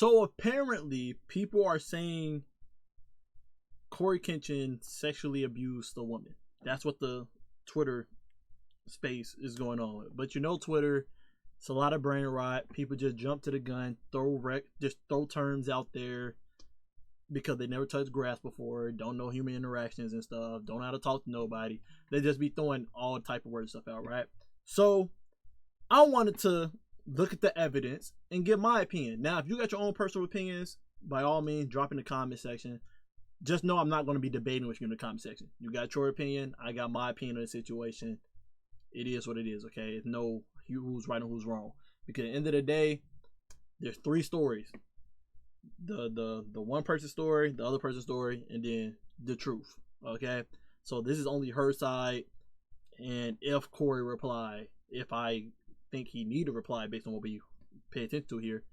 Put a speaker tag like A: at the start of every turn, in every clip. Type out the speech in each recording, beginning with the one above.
A: So apparently, people are saying CoryxKenshin sexually abused the woman. That's what the Twitter space is going on with. But you know, Twitter, it's a lot of brain rot. People just jump to the gun, just throw terms out there because they never touched grass before, don't know human interactions and stuff, don't know how to talk to nobody. They just be throwing all type of weird stuff out, right? So I wanted to look at the evidence and give my opinion. Now, if you got your own personal opinions, by all means, drop in the comment section. Just know I'm not going to be debating with you in the comment section. You got your opinion, I got my opinion on the situation. It is what it is, okay? It's no who's right and who's wrong. Because at the end of the day, there's three stories. The one person's story, the other person's story, and then the truth. Okay? So this is only her side. And if Cory reply, if I think he need to reply based on what we pay attention to here,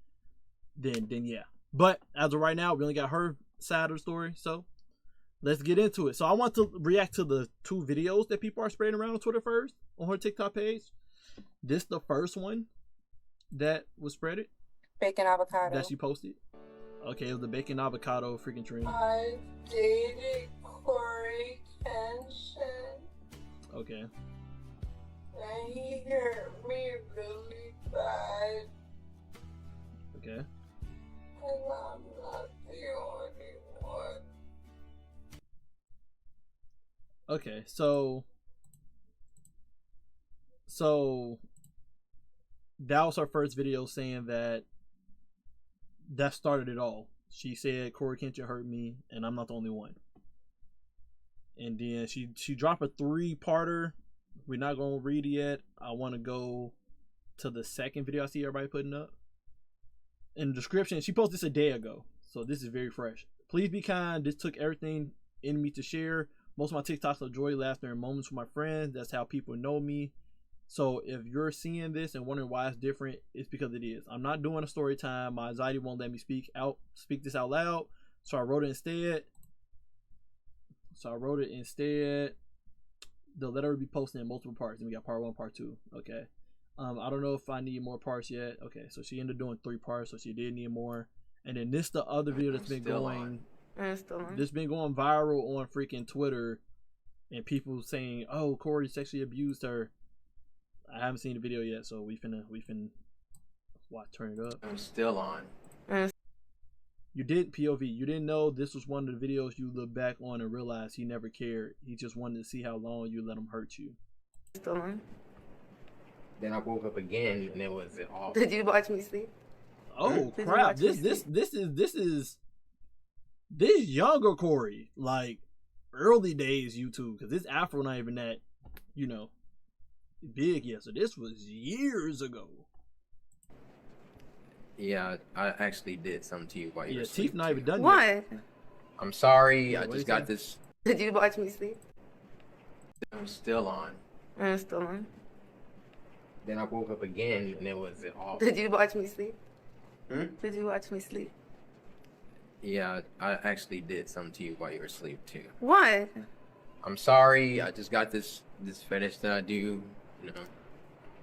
A: then yeah. But as of right now, we only got her side of the story. So let's get into it. So I want to react to the two videos that people are spreading around on Twitter first, on her TikTok page. This the first one that was spreaded.
B: Bacon avocado.
A: That she posted. Okay, it was the bacon avocado freaking trend.
B: I dated CoryxKenshin.
A: Okay.
B: And he hurt me really bad.
A: Okay.
B: And I'm not the only one.
A: Okay, so that was her first video saying that started it all. She said CoryxKenshin hurt me and I'm not the only one. And then she dropped a 3-parter. We're not gonna read it yet. I want to go to the second video I see everybody putting up. In the description, she posted this a day ago, so this is very fresh. Please be kind. This took everything in me to share. Most of my TikToks are joy, laughter, and moments with my friends. That's how people know me. So if you're seeing this and wondering why it's different, it's because it is. I'm not doing a story time. My anxiety won't let me speak this out loud. So I wrote it instead. The letter will be posted in multiple parts. And we got part 1, part 2. Okay. I don't know if I need more parts yet. Okay, so she ended up doing 3 parts, so she did need more. And then this the other video that's been going. This been going viral on freaking Twitter, and people saying, "Oh, Cory sexually abused her." I haven't seen the video yet, so we finna watch. Turn it up.
C: I'm still on.
A: You did POV. You didn't know this was one of the videos you look back on and realize he never cared. He just wanted to see how long you let him hurt you.
D: Still on.
C: Then I woke up again and it was all.
D: Did you watch me sleep?
A: Oh crap! This is younger Cory, like early days YouTube, because this afro not even that, big yet. So this was years ago.
C: Yeah, I actually did something to you while you were
A: teeth
C: asleep.
A: not even done
D: What?
A: yet.
C: I'm sorry.
A: Yeah,
C: I just got this.
D: Did you watch me sleep?
C: I'm still on.
D: Still on.
C: Then I woke up again and it was all.
D: Did you watch me sleep? Did you watch me sleep?
C: Yeah, I actually did something to you while you were asleep too.
D: What?
C: I'm sorry. I just got this fetish that I do.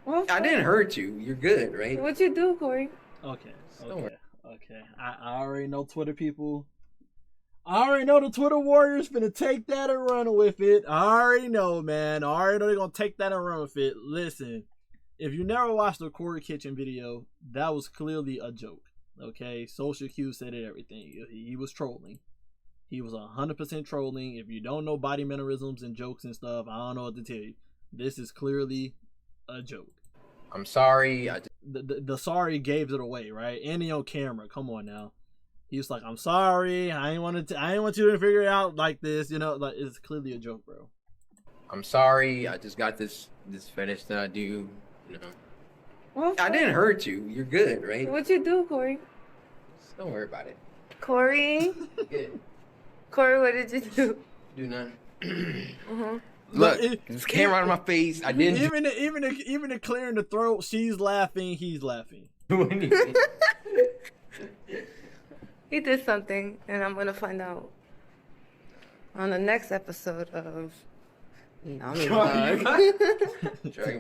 D: What?
C: I didn't hurt you. You're good, right?
D: What'd you do, Cory?
A: Okay. I already know Twitter people. I already know the Twitter warriors finna take that and run with it. I already know, man. I already know they're gonna take that and run with it. Listen, if you never watched the CoryxKenshin video, that was clearly a joke. Okay, social cues said it everything. He was trolling. He was 100% trolling. If you don't know body mannerisms and jokes and stuff, I don't know what to tell you. This is clearly a joke.
C: I'm sorry.
A: The sorry gave it away, right? And he on camera. Come on now. He was like, "I'm sorry. I ain't want you to figure it out like this." Like it's clearly a joke, bro.
C: I'm sorry. I just got this fetish that I do.
D: What?
C: I didn't hurt you. You're good, right?
D: What'd you do, Cory?
C: Don't worry about it.
D: Cory?
C: Good.
D: Cory, what did you do?
C: Do nothing. Look, this camera out of my face. I didn't.
A: Even the clearing the throat. She's laughing. He's laughing.
D: He did something, and I'm gonna find out on the next episode of.
C: Dragon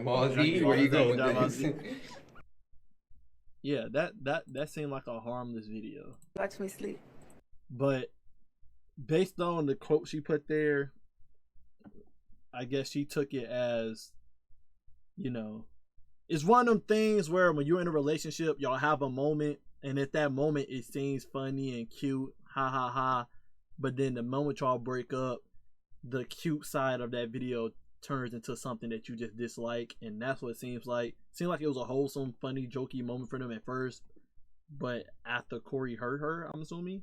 C: Ball Z. Where you going with this?
A: Yeah, that seemed like a harmless video.
D: Watch me sleep.
A: But based on the quote she put there, I guess she took it as, you know, it's one of them things where when you're in a relationship, y'all have a moment, and at that moment it seems funny and cute, ha ha ha. But then the moment y'all break up, the cute side of that video turns into something that you just dislike, and that's what it seems like. It seemed like it was a wholesome, funny, jokey moment for them at first, but after Corey hurt her, I'm assuming,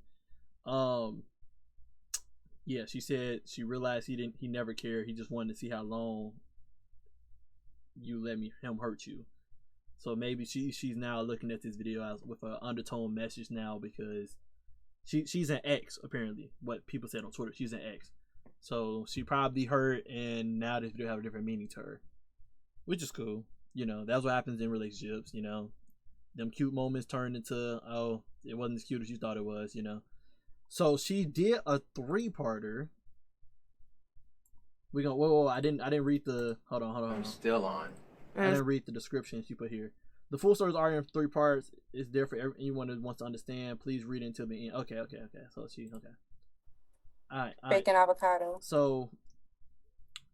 A: yeah, she said she realized he never cared. He just wanted to see how long you let him hurt you. So maybe she's now looking at this video as with an undertone message now, because she's an ex, apparently. What people said on Twitter, she's an ex. So she probably hurt, and now this video have a different meaning to her, which is cool. You know, that's what happens in relationships. You know, them cute moments turn into, oh, it wasn't as cute as you thought it was. You know. So she did a 3-parter. We gonna whoa, I didn't read the hold on.
C: I'm still on.
A: I didn't read the description she put here. The full story is already in 3 parts. It's there for anyone that wants to understand. Please read it until the end. Okay. So she okay. All right.
B: Bacon avocado.
A: So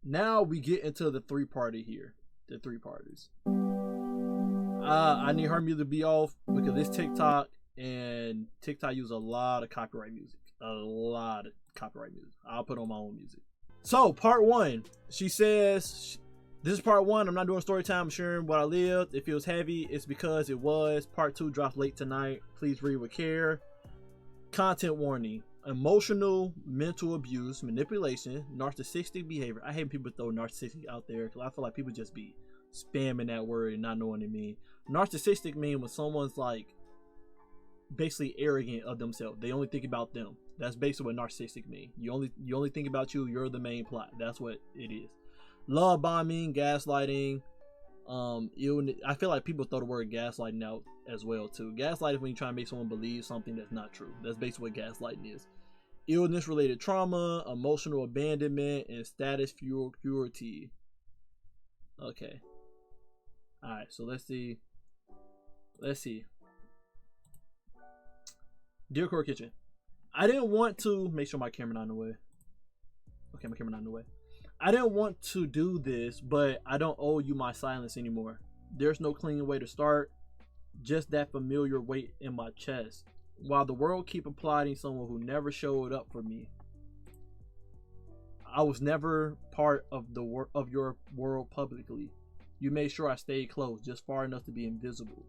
A: now we get into the 3-parter here. The 3-parters. I need her music to be off because it's TikTok, and TikTok use a lot of copyright music. I'll put on my own music. So part 1, she says, this is part 1. I'm not doing story time. I'm sharing what I lived. It feels heavy. It's because it was. Part 2 drops late tonight. Please read with care. Content warning. Emotional, mental abuse, manipulation, narcissistic behavior. I hate people throw narcissistic out there because I feel like people just be spamming that word and not knowing what it means. Narcissistic mean when someone's like basically arrogant of themselves. They only think about them. That's basically what narcissistic mean. You only think about you. You're the main plot. That's what it is. Love bombing, gaslighting, illness. I feel like people throw the word gaslighting out as well too. Gaslighting is when you try to make someone believe something that's not true. That's basically what gaslighting is. Illness related trauma, emotional abandonment, and status purity. Okay. Alright, so let's see. Dear CoryxKenshin, I didn't want to make sure my camera not in the way. Okay, my camera not in the way. I didn't want to do this, but I don't owe you my silence anymore. There's no clean way to start, just that familiar weight in my chest. While the world keep applauding someone who never showed up for me, I was never part of your world publicly. You made sure I stayed close, just far enough to be invisible.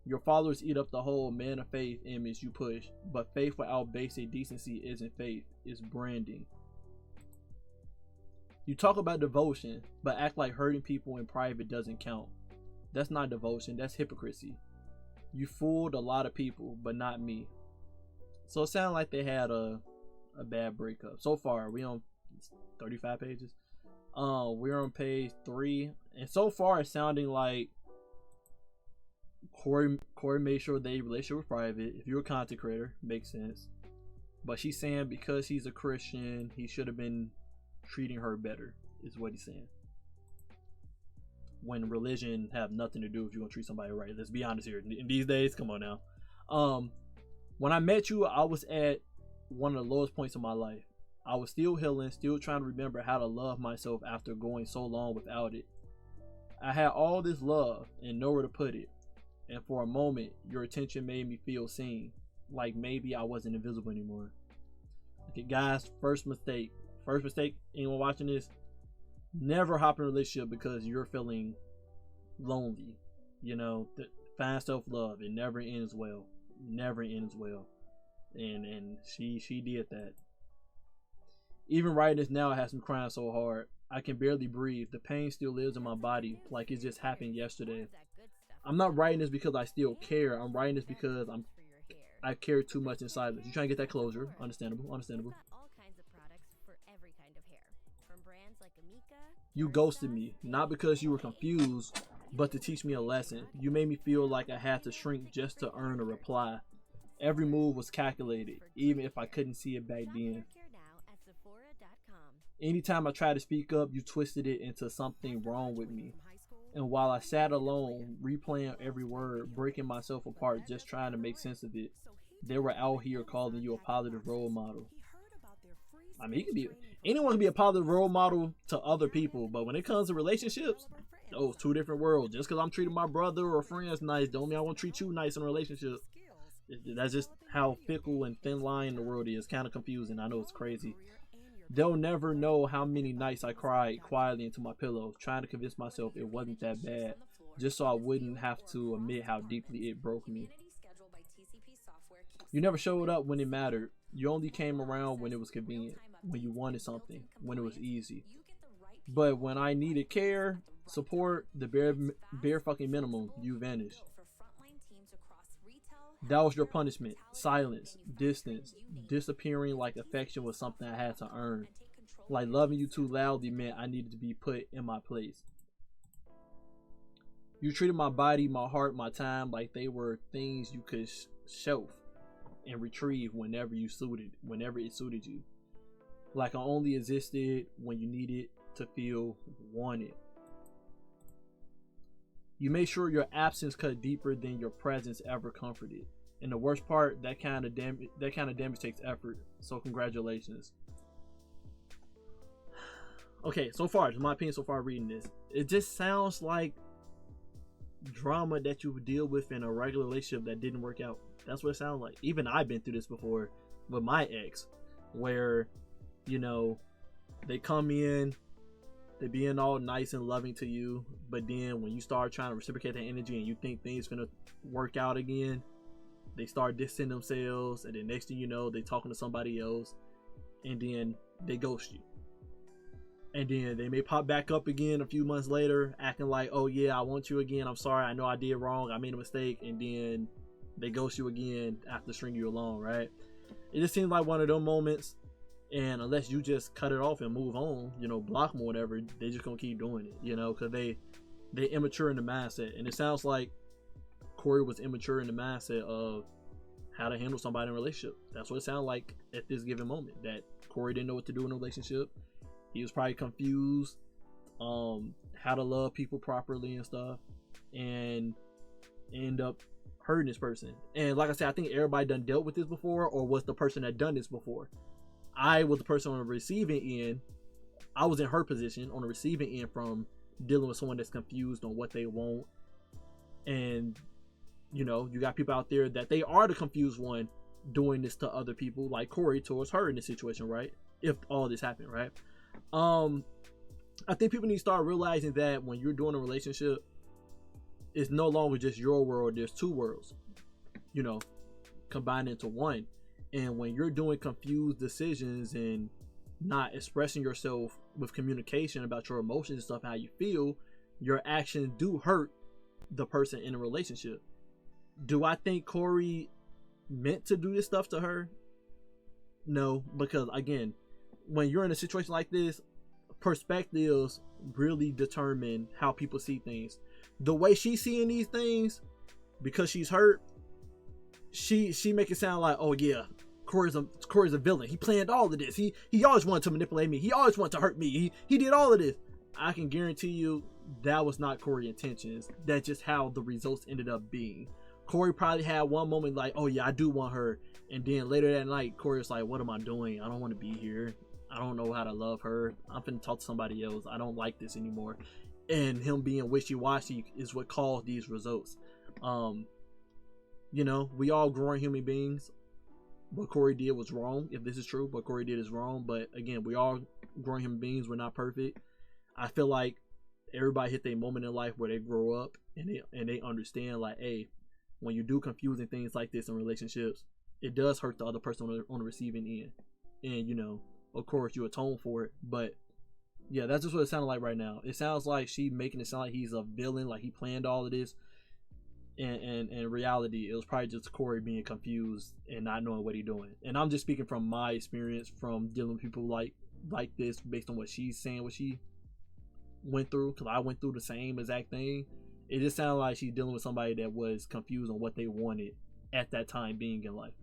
A: Your followers eat up the whole man of faith image you push, but faith without basic decency isn't faith, it's branding. You talk about devotion, but act like hurting people in private doesn't count. That's not devotion, that's hypocrisy. You fooled a lot of people, but not me. So it sounded like they had a bad breakup. So far, we on 35 pages. We're on page 3, and so far it's sounding like Corey made sure their relationship was private. If you're a content creator, makes sense. But she's saying because he's a Christian, he should have been treating her better, is what he's saying. When religion have nothing to do if you're gonna treat somebody right. Let's be honest here. In these days, come on now. When I met you, I was at one of the lowest points of my life. I was still healing, still trying to remember how to love myself after going so long without it. I had all this love and nowhere to put it. And for a moment, your attention made me feel seen. Like maybe I wasn't invisible anymore. Okay, guys, first mistake, anyone watching this, never hop in a relationship because you're feeling lonely. You know, find self-love. It never ends well. And she did that. Even writing this now has me crying so hard. I can barely breathe. The pain still lives in my body like it just happened yesterday. I'm not writing this because I still care. I'm writing this because I care too much in silence. You trying to get that closure. Understandable. You ghosted me, not because you were confused, but to teach me a lesson. You made me feel like I had to shrink just to earn a reply. Every move was calculated, even if I couldn't see it back then. Anytime I tried to speak up, you twisted it into something wrong with me. And while I sat alone, replaying every word, breaking myself apart, just trying to make sense of it, they were out here calling you a positive role model. I mean, anyone can be a positive role model to other people, but when it comes to relationships, those two different worlds. Just because I'm treating my brother or friends nice, don't mean I want to treat you nice in a relationship. That's just how fickle and thin line the world is. Kind of confusing. I know it's crazy. They'll never know how many nights I cried quietly into my pillow, trying to convince myself it wasn't that bad, just so I wouldn't have to admit how deeply it broke me. You never showed up when it mattered. You only came around when it was convenient, when you wanted something, when it was easy. But when I needed care, support, the bare fucking minimum, you vanished. That was your punishment. Silence, distance, disappearing like affection was something I had to earn. Like loving you too loudly meant I needed to be put in my place. You treated my body, my heart, my time like they were things you could shelf and retrieve whenever it suited you. Like I only existed when you needed to feel wanted. You made sure your absence cut deeper than your presence ever comforted. And the worst part, that kind of damage takes effort. So congratulations. Okay, so far, in my opinion, so far reading this, it just sounds like drama that you would deal with in a regular relationship that didn't work out. That's what it sounds like. Even I've been through this before with my ex, where, you know, they come in, they being all nice and loving to you, but then when you start trying to reciprocate that energy and you think things gonna work out again, they start dissing themselves, and then next thing you know, they talking to somebody else, and then they ghost you. And then they may pop back up again a few months later, acting like, oh yeah, I want you again, I'm sorry, I know I did wrong, I made a mistake, and then they ghost you again after stringing you along, right? It just seems like one of those moments. And unless you just cut it off and move on, you know, block them or whatever, they just gonna keep doing it, you know, because they immature in the mindset. And it sounds like Cory was immature in the mindset of how to handle somebody in a relationship. That's what it sounded like at this given moment, that Cory didn't know what to do in a relationship. He was probably confused how to love people properly and stuff, and end up hurting this person. And like I said, I think everybody done dealt with this before, or was the person that done this before. I was the person on the receiving end. I was in her position on the receiving end from dealing with someone that's confused on what they want. And, you know, you got people out there that they are the confused one doing this to other people, like Cory towards her in this situation, right? If all this happened, right? I think people need to start realizing that when you're doing a relationship, it's no longer just your world. There's two worlds, you know, combined into one. And when you're doing confused decisions and not expressing yourself with communication about your emotions and stuff, how you feel, your actions do hurt the person in a relationship. Do I think Cory meant to do this stuff to her? No, because again, when you're in a situation like this, perspectives really determine how people see things. The way she's seeing these things, because she's hurt, she make it sound like, oh yeah, Cory's a villain. He planned all of this. He always wanted to manipulate me. He always wanted to hurt me. He did all of this. I can guarantee you that was not Cory's intentions. That's just how the results ended up being. Cory probably had one moment like, oh yeah, I do want her. And then later that night, Cory was like, what am I doing? I don't want to be here. I don't know how to love her. I'm finna talk to somebody else. I don't like this anymore. And him being wishy-washy is what caused these results. You know, we all growing human beings. What Cory did was wrong. If this is true, what Cory did is wrong. But again, we all growing human beings. We're not perfect. I feel like everybody hit their moment in life where they grow up and they understand, like, hey, when you do confusing things like this in relationships, it does hurt the other person on the receiving end. And, you know, of course, you atone for it. But yeah, that's just what it sounded like right now. It sounds like she making it sound like he's a villain, like he planned all of this. And in reality, it was probably just Cory being confused and not knowing what he's doing. And I'm just speaking from my experience from dealing with people like this, based on what she's saying, what she went through, because I went through the same exact thing. It just sounded like she's dealing with somebody that was confused on what they wanted at that time being in life.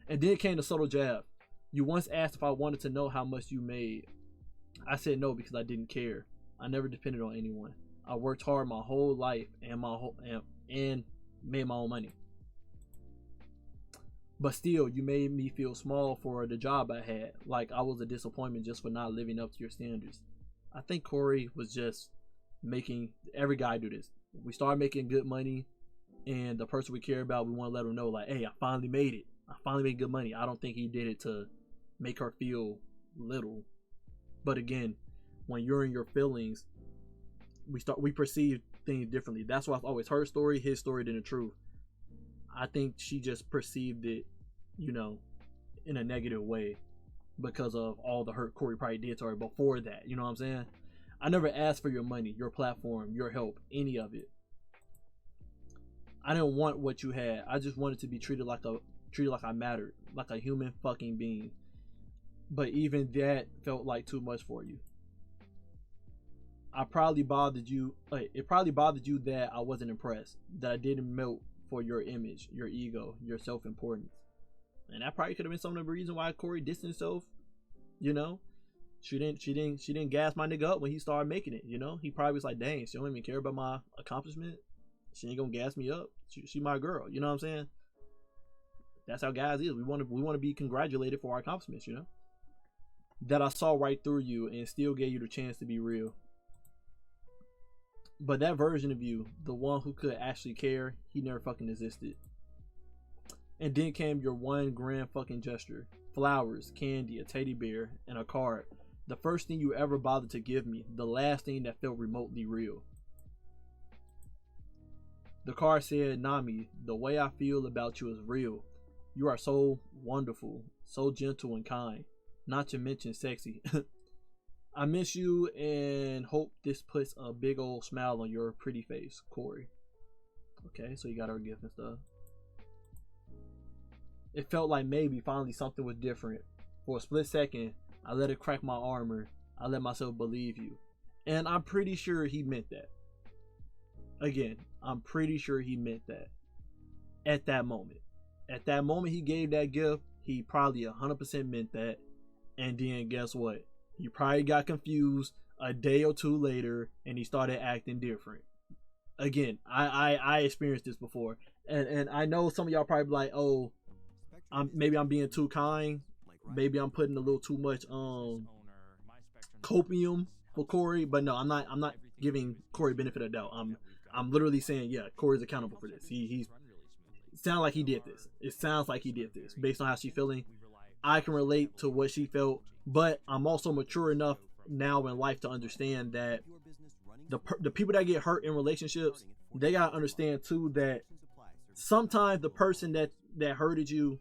A: And then came the subtle jab. You once asked if I wanted to know how much you made. I said no because I didn't care. I never depended on anyone. I worked hard my whole life and made my own money. But still, you made me feel small for the job I had. Like I was a disappointment just for not living up to your standards. I think Cory was just making every guy do this. We start making good money, and the person we care about, we want to let them know, like, hey, I finally made it. I finally made good money. I don't think he did it to make her feel little. But again, when you're in your feelings, we perceive things differently. That's why I've always her story, his story than the truth. I think she just perceived it, in a negative way because of all the hurt Cory probably did to her before that. You know what I'm saying? I never asked for your money, your platform, your help, any of it. I didn't want what you had. I just wanted to be treated like I mattered, like a human fucking being. But even that felt like too much for you. It probably bothered you that I wasn't impressed, that I didn't melt for your image, your ego, your self-importance. And that probably could have been some of the reason why Cory distanced himself. She didn't gas my nigga up when he started making it. He probably was like, dang, she don't even care about my accomplishment. She ain't gonna gas me up. She my girl. You know what I'm saying? That's how guys is. We want to be congratulated for our accomplishments. That I saw right through you and still gave you the chance to be real. But that version of you, the one who could actually care, he never fucking existed. And then came your one grand fucking gesture. Flowers, candy, a teddy bear, and a card. The first thing you ever bothered to give me. The last thing that felt remotely real. The card said, Nami, the way I feel about you is real. You are so wonderful, so gentle and kind. Not to mention sexy. I miss you and hope this puts a big old smile on your pretty face, Cory. Okay, so you got her gift and stuff. It felt like maybe finally something was different. For a split second, I let it crack my armor. I let myself believe you. And I'm pretty sure he meant that. Again, I'm pretty sure he meant that. At that moment. At that moment he gave that gift, he probably 100% meant that. And then guess what? He probably got confused a day or two later and he started acting different. Again, I experienced this before. And I know some of y'all probably be like, oh, maybe I'm being too kind. Maybe I'm putting a little too much copium for Cory. But no, I'm not giving Cory benefit of doubt. I'm literally saying, yeah, Cory's accountable for this. It sounds like he did this. It sounds like he did this based on how she's feeling. I can relate to what she felt, but I'm also mature enough now in life to understand that the people that get hurt in relationships, they gotta understand too that sometimes the person that hurted you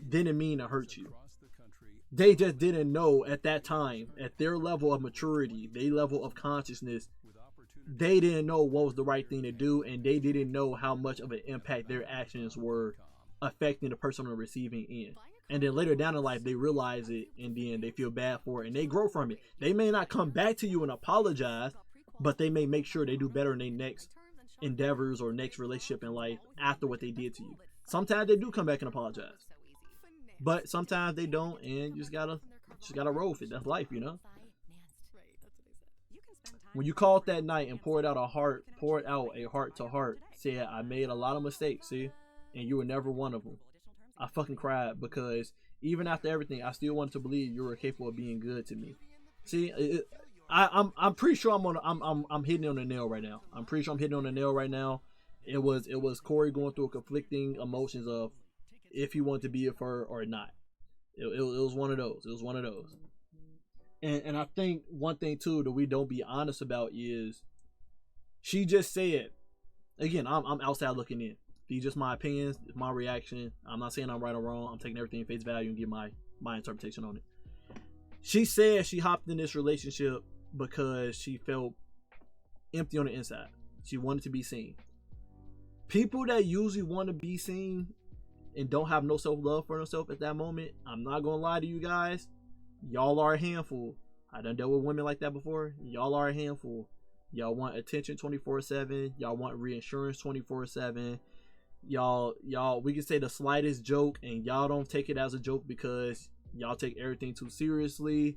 A: didn't mean to hurt you. They just didn't know at that time, at their level of maturity, their level of consciousness, they didn't know what was the right thing to do, and they didn't know how much of an impact their actions were affecting the person on the receiving end. And then later down in life, they realize it, and then they feel bad for it, and they grow from it. They may not come back to you and apologize, but they may make sure they do better in their next endeavors or next relationship in life after what they did to you. Sometimes they do come back and apologize, but sometimes they don't, and you just gotta roll with it. That's life, When you called that night and poured out a heart to heart, said, I made a lot of mistakes, see, and you were never one of them. I fucking cried because even after everything, I still wanted to believe you were capable of being good to me. See, I'm pretty sure I'm hitting on the nail right now. I'm pretty sure I'm hitting on the nail right now. It was Cory going through conflicting emotions of if he wanted to be with her or not. It was one of those. It was one of those. And I think one thing too that we don't be honest about is she just said, again, I'm outside looking in. These just my opinions, my reaction. I'm not saying I'm right or wrong. I'm taking everything at face value and give my interpretation on it. She said she hopped in this relationship because she felt empty on the inside. She wanted to be seen. People that usually want to be seen and don't have no self-love for themselves at that moment, I'm not going to lie to you guys, y'all are a handful. I done dealt with women like that before. Y'all are a handful. Y'all want attention 24/7. Y'all want reassurance 24/7. Y'all, we can say the slightest joke and y'all don't take it as a joke because y'all take everything too seriously.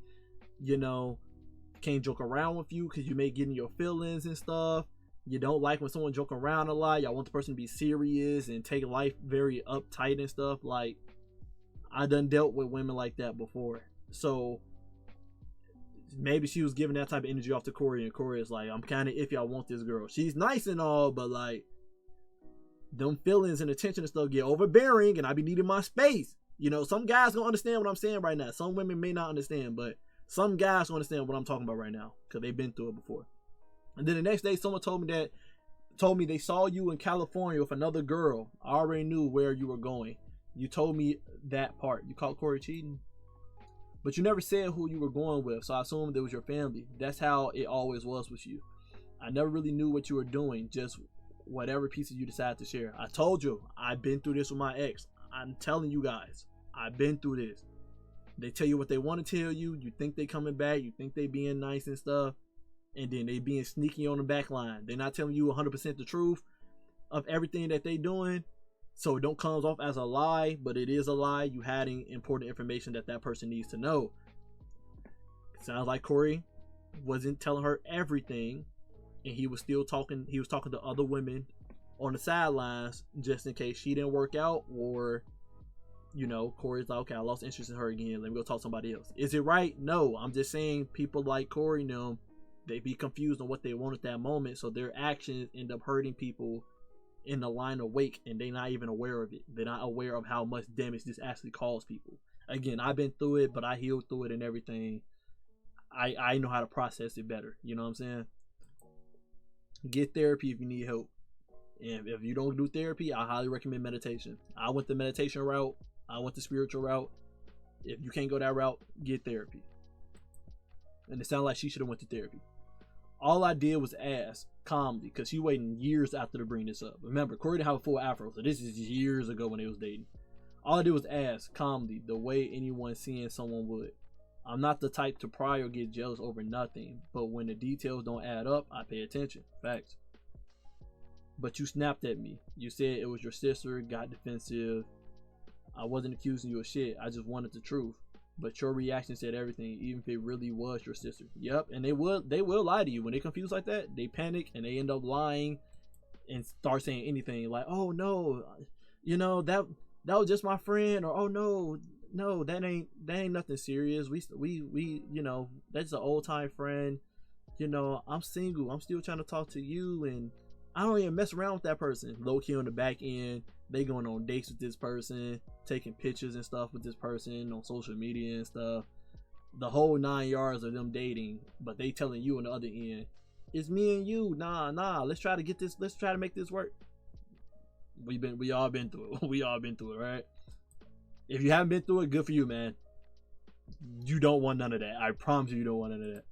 A: can't joke around with you because you may get in your feelings and stuff. You don't like when someone joke around a lot. Y'all want the person to be serious and take life very uptight and stuff. Like, I done dealt with women like that before. So maybe she was giving that type of energy off to Cory, and Cory is like, I'm kind of iffy. I want this girl. She's nice and all, but like, them feelings and attention and stuff get overbearing, and I be needing my space. You know, some guys gonna understand what I'm saying right now. Some women may not understand, but some guys gonna understand what I'm talking about right now because they've been through it before. And then the next day, someone told me they saw you in California with another girl. I already knew where you were going. You told me that part. You caught Cory cheating, but you never said who you were going with, so I assumed it was your family. That's how it always was with you. I never really knew what you were doing, just whatever pieces you decided to share. I told you, I've been through this with my ex. I'm telling you guys, I've been through this. They tell you what they want to tell you. You think they coming back. You think they being nice and stuff. And then they being sneaky on the back line. They're not telling you 100% the truth of everything that they doing. So it don't comes off as a lie, but it is a lie. You hiding important information that person needs to know. It sounds like Cory wasn't telling her everything, and he was still talking. He was talking to other women on the sidelines just in case she didn't work out, or, you know, Cory's like, okay, I lost interest in her again. Let me go talk to somebody else. Is it right? No. I'm just saying people like Cory, they be confused on what they want at that moment, so their actions end up hurting people in the line of wake, and they're not even aware of it. They're not aware of how much damage this actually caused people. Again, I've been through it, but I healed through it and everything. I know how to process it better. You know what I'm saying? Get therapy if you need help. And if you don't do therapy, I highly recommend meditation. I went the meditation route. I went the spiritual route. If you can't go that route, get therapy. And it sounded like she should have went to therapy. All I did was ask calmly, because she waiting years after to bring this up. Remember, Cory didn't have a full afro, so this is years ago when they was dating. All I did was ask calmly, the way anyone seeing someone would. I'm not the type to pry or get jealous over nothing, but when the details don't add up, I pay attention. Facts. But you snapped at me. You said it was your sister, got defensive. I wasn't accusing you of shit. I just wanted the truth. But your reaction said everything, even if it really was your sister. Yep, and they will lie to you. When they confused like that, they panic and they end up lying and start saying anything like, oh no, that was just my friend, or oh no, that ain't nothing serious. We that's an old time friend. I'm single. I'm still trying to talk to you, and I don't even mess around with that person. Low key on the back end, they going on dates with this person, taking pictures and stuff with this person on social media and stuff. The whole 9 yards of them dating, but they telling you on the other end, it's me and you. Nah. Let's try to make this work. We all been through it. We all been through it, right? If you haven't been through it, good for you, man. You don't want none of that. I promise you don't want none of that.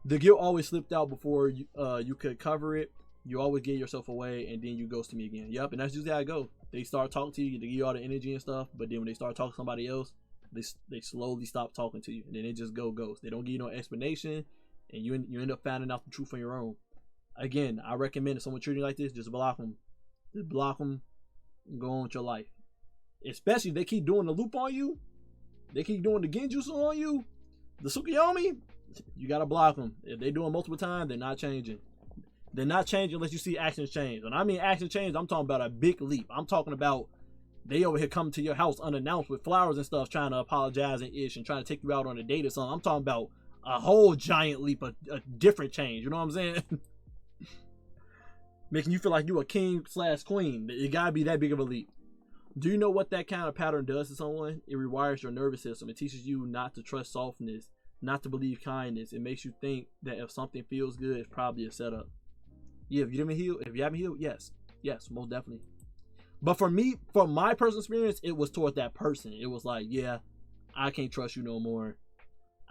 A: The guilt always slipped out before you could cover it. You always get yourself away, and then you ghost me again. Yep, and that's usually how it goes. They start talking to you, they give you all the energy and stuff, but then when they start talking to somebody else, they slowly stop talking to you, and then they just go ghost. They don't give you no explanation, and you end up finding out the truth on your own. Again, I recommend if someone treating you like this, just block them. Just block them, and go on with your life. Especially if they keep doing the loop on you, they keep doing the genjutsu on you, the Tsukiyomi, you gotta block them. If they do it multiple times, they're not changing. They're not changing unless you see actions change. When I mean action change, I'm talking about a big leap. I'm talking about they over here coming to your house unannounced with flowers and stuff, trying to apologize and ish and trying to take you out on a date or something. I'm talking about a whole giant leap, a different change. You know what I'm saying? Making you feel like you a king/queen. It gotta be that big of a leap. Do you know what that kind of pattern does to someone? It rewires your nervous system. It teaches you not to trust softness, not to believe kindness. It makes you think that if something feels good, it's probably a setup. Yeah, if you haven't healed, yes, most definitely. But for me, from my personal experience, it was toward that person. It was like, yeah, I can't trust you no more.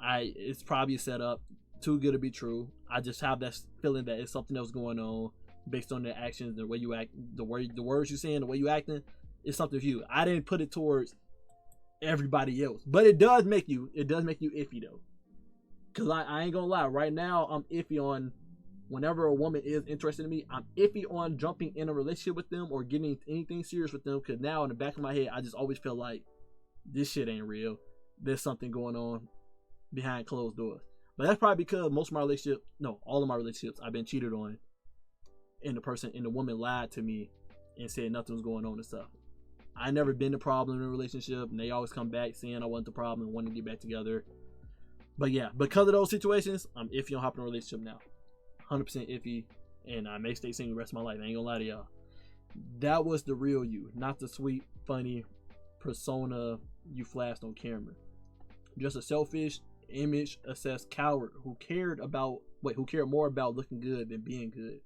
A: It's probably a setup, too good to be true. I just have that feeling that it's something else going on based on the actions, the way you act, the words you're saying, the way you acting. It's something for you. I didn't put it towards everybody else, but it does make you iffy though. Cause I ain't gonna lie, right now I'm iffy on. Whenever a woman is interested in me, I'm iffy on jumping in a relationship with them or getting anything serious with them, because now in the back of my head, I just always feel like this shit ain't real. There's something going on behind closed doors. But that's probably because most of my relationships, no, all of my relationships, I've been cheated on, and the woman lied to me and said nothing was going on and stuff. I never been the problem in a relationship, and they always come back saying I wasn't the problem and wanting to get back together. But yeah, because of those situations, I'm iffy on hopping in a relationship now. 100% iffy, and I may stay single the rest of my life. I ain't gonna lie to y'all. That was the real you, not the sweet, funny persona you flashed on camera. Just a selfish, image-obsessed coward who cared more about looking good than being good.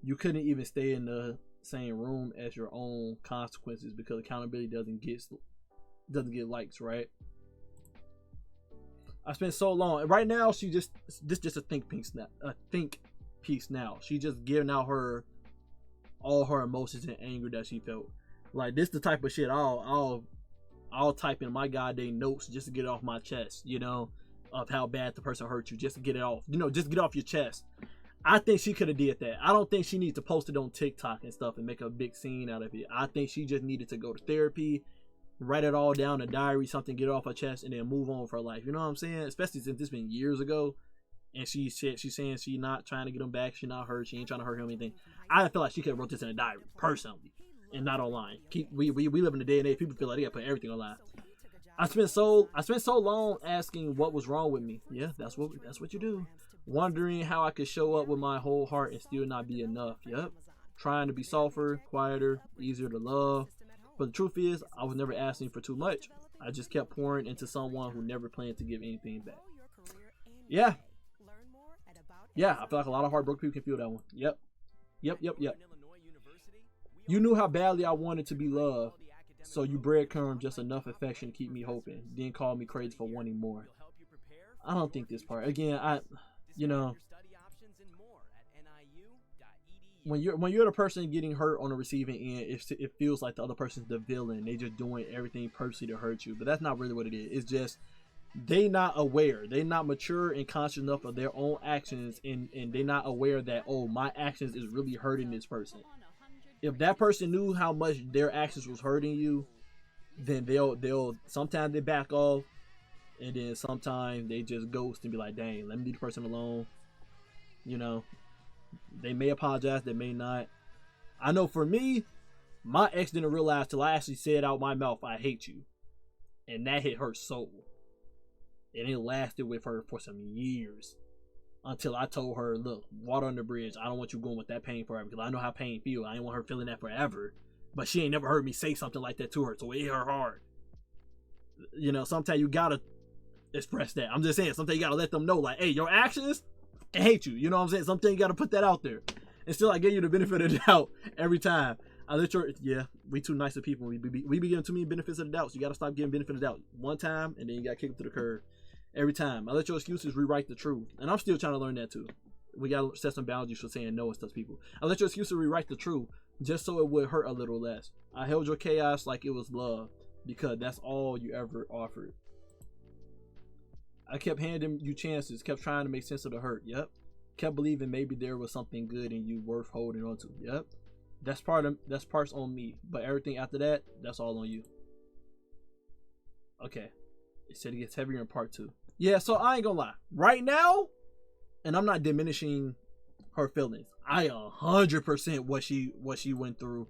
A: You couldn't even stay in the same room as your own consequences because accountability doesn't get likes, right? I spent so long, and right now she just a think piece now. She just giving out all her emotions and anger that she felt. Like, this the type of shit I'll type in my goddamn notes just to get it off my chest, you know, of how bad the person hurt you, just to get it off, you know, just get it off your chest. I think she could have did that. I don't think she needs to post it on TikTok and stuff and make a big scene out of it. I think she just needed to go to therapy, write it all down in a diary, something, get it off her chest, and then move on with her life. You know what I'm saying? Especially since it's been years ago, and she's saying she's not trying to get him back. She's not hurt. She ain't trying to hurt him or anything. I feel like she could have wrote this in a diary personally, and not online. We live in a day and age people feel like they gotta put everything online. I spent so long asking what was wrong with me. Yeah, that's what you do. Wondering how I could show up with my whole heart and still not be enough. Yep. Trying to be softer, quieter, easier to love. But the truth is, I was never asking for too much. I just kept pouring into someone who never planned to give anything back. Yeah. Yeah, I feel like a lot of heartbroken people can feel that one. Yep. You knew how badly I wanted to be loved, so you breadcrumbed just enough affection to keep me hoping, then called me crazy for wanting more. I don't think this part. Again, you know, when you're the person getting hurt on the receiving end, it feels like the other person's the villain. They just doing everything purposely to hurt you, but that's not really what it is. It's just they not aware. They not mature and conscious enough of their own actions, and they not aware that, oh, my actions is really hurting this person. If that person knew how much their actions was hurting you, then they'll sometimes they back off. And then sometimes they just ghost and be like, dang, let me leave the person alone. You know, they may apologize, they may not. I know for me, my ex didn't realize till I actually said out my mouth, I hate you. And that hit her soul. And it lasted with her for some years. Until I told her, look, water under the bridge. I don't want you going with that pain forever. Because I know how pain feels. I ain't want her feeling that forever. But she ain't never heard me say something like that to her. So it hit her hard. You know, sometimes you gotta express that. I'm just saying, sometimes you gotta let them know, like, hey, your actions, I hate you. You know what I'm saying? Sometimes you gotta put that out there. And still, I give you the benefit of the doubt every time. I let your, yeah, we too nice of people. We be giving too many benefits of the doubt. So you gotta stop giving benefit of the doubt one time, and then you gotta kick them to the curb every time. I let your excuses rewrite the truth. And I'm still trying to learn that too. We gotta set some boundaries for saying no and stuff to people. I let your excuses rewrite the truth just so it would hurt a little less. I held your chaos like it was love because that's all you ever offered. I kept handing you chances, kept trying to make sense of the hurt. Yep. Kept believing maybe there was something good in you worth holding on to. Yep. That's parts on me. But everything after that, that's all on you. Okay. It said it gets heavier in part 2. Yeah, so I ain't gonna lie. Right now, and I'm not diminishing her feelings. I 100% what she went through.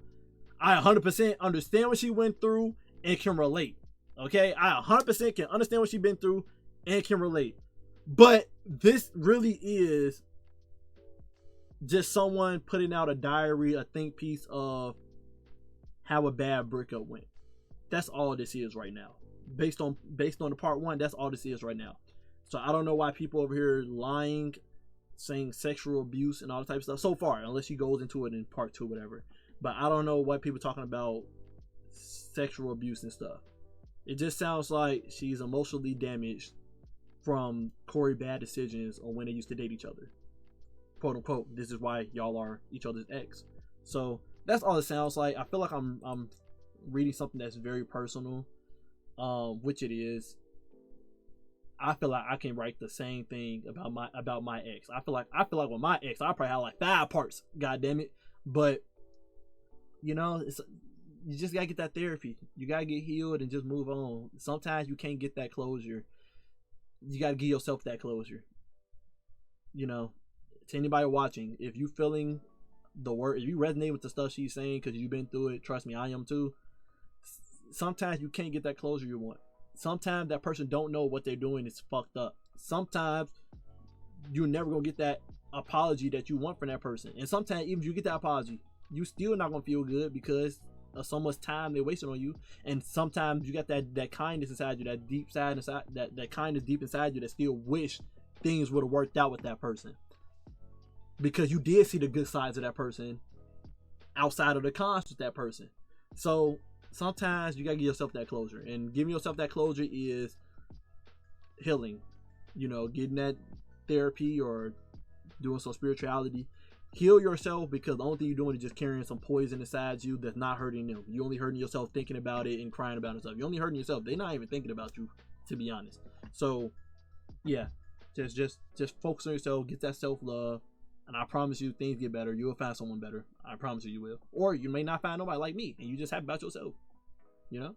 A: I 100% understand what she went through and can relate. Okay? I 100% can understand what she's been through and can relate. But this really is just someone putting out a diary, a think piece of how a bad breakup went. That's all this is right now. Based on the part 1, that's all this is right now. So I don't know why people over here lying, saying sexual abuse and all that type of stuff so far, unless she goes into it in part 2 or whatever. But I don't know why people talking about sexual abuse and stuff. It just sounds like she's emotionally damaged from Cory bad decisions on when they used to date each other. Quote unquote, this is why y'all are each other's ex. So that's all it sounds like. I feel like I'm reading something that's very personal, which it is. I feel like I can write the same thing about my ex. I feel like with my ex, I probably have like 5 parts. God damn it! But you know, you just gotta get that therapy. You gotta get healed and just move on. Sometimes you can't get that closure. You gotta give yourself that closure. you know, to anybody watching, if you feeling the word, if you resonate with the stuff she's saying because you've been through it, trust me, I am too. Sometimes you can't get that closure you want. Sometimes that person don't know what they're doing is fucked up. Sometimes you're never gonna get that apology that you want from that person. And sometimes even if you get that apology, you still not gonna feel good because of so much time they wasted on you. And sometimes you got that kindness inside you, that deep side inside, that kindness deep inside you that still wish things would have worked out with that person. Because you did see the good sides of that person outside of the cons with that person. So sometimes you gotta give yourself that closure, and giving yourself that closure is healing. You know, getting that therapy or doing some spirituality. Heal yourself, because the only thing you're doing is just carrying some poison inside you that's not hurting them. You're only hurting yourself thinking about it and crying about it and stuff. You're only hurting yourself. They're not even thinking about you, to be honest. So yeah, just focus on yourself, get that self-love, and I promise you things get better. You will find someone better. I promise you will. Or you may not find nobody like me and you just happy about yourself, you know.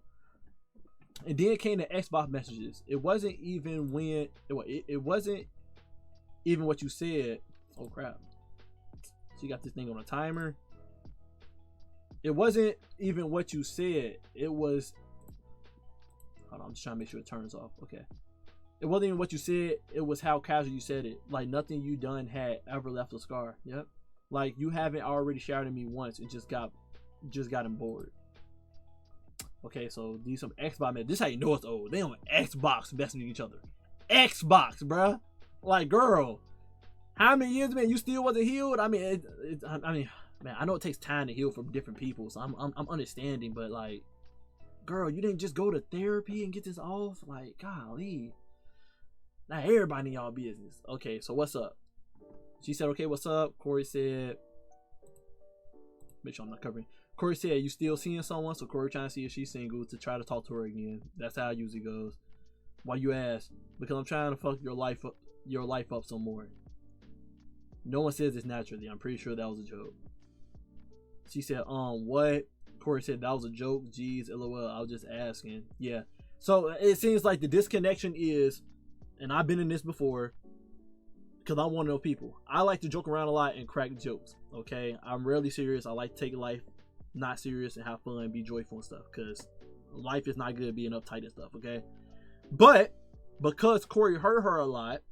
A: And then came the Xbox messages. It wasn't even when it wasn't even what you said. Oh crap. So you got this thing on a timer. It wasn't even what you said. It was, hold on, I'm just trying to make sure it turns off. Okay. It wasn't even what you said. It was how casual you said it. Like nothing you done had ever left a scar. Yep. Like you haven't already shouted at me once and just gotten bored. Okay, so these some Xbox messages. This how you know it's old. They on Xbox messaging each other. Xbox, bruh. Like, girl, how many years, man? You still wasn't healed? I mean, man, I know it takes time to heal from different people, so I'm understanding, but like, girl, you didn't just go to therapy and get this off? Like, golly. Now everybody in y'all business. Okay, so what's up? She said, okay, what's up? Corey said, make sure I'm not covering. Corey said, you still seeing someone? So Corey trying to see if she's single to try to talk to her again. That's how it usually goes. Why you ask? Because I'm trying to fuck your life up some more. No one says this naturally. I'm pretty sure that was a joke. She said, what? Corey said, that was a joke. Jeez, LOL. I was just asking. Yeah. So it seems like the disconnection is, and I've been in this before, because I'm one of those people. I like to joke around a lot and crack jokes. Okay? I'm rarely serious. I like to take life not serious and have fun and be joyful and stuff, because life is not good being uptight and stuff. Okay? But because Corey hurt her a lot,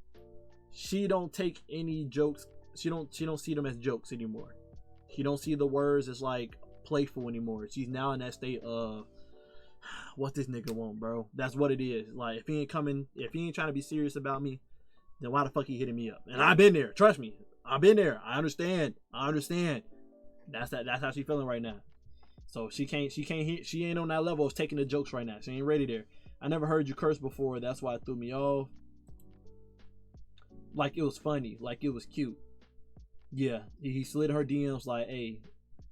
A: she don't take any jokes. She don't see them as jokes anymore. She don't see the words as like playful anymore. She's now in that state of, what this nigga want, bro? That's what it is. Like, if he ain't trying to be serious about me, then why the fuck he hitting me up? And I've been there. Trust me, I've been there. I understand. That's how she feeling right now. So she ain't on that level of taking the jokes right now. She ain't ready there. I never heard you curse before. That's why it threw me off. Like, it was funny. Like, it was cute. Yeah, he slid her DMs like, hey,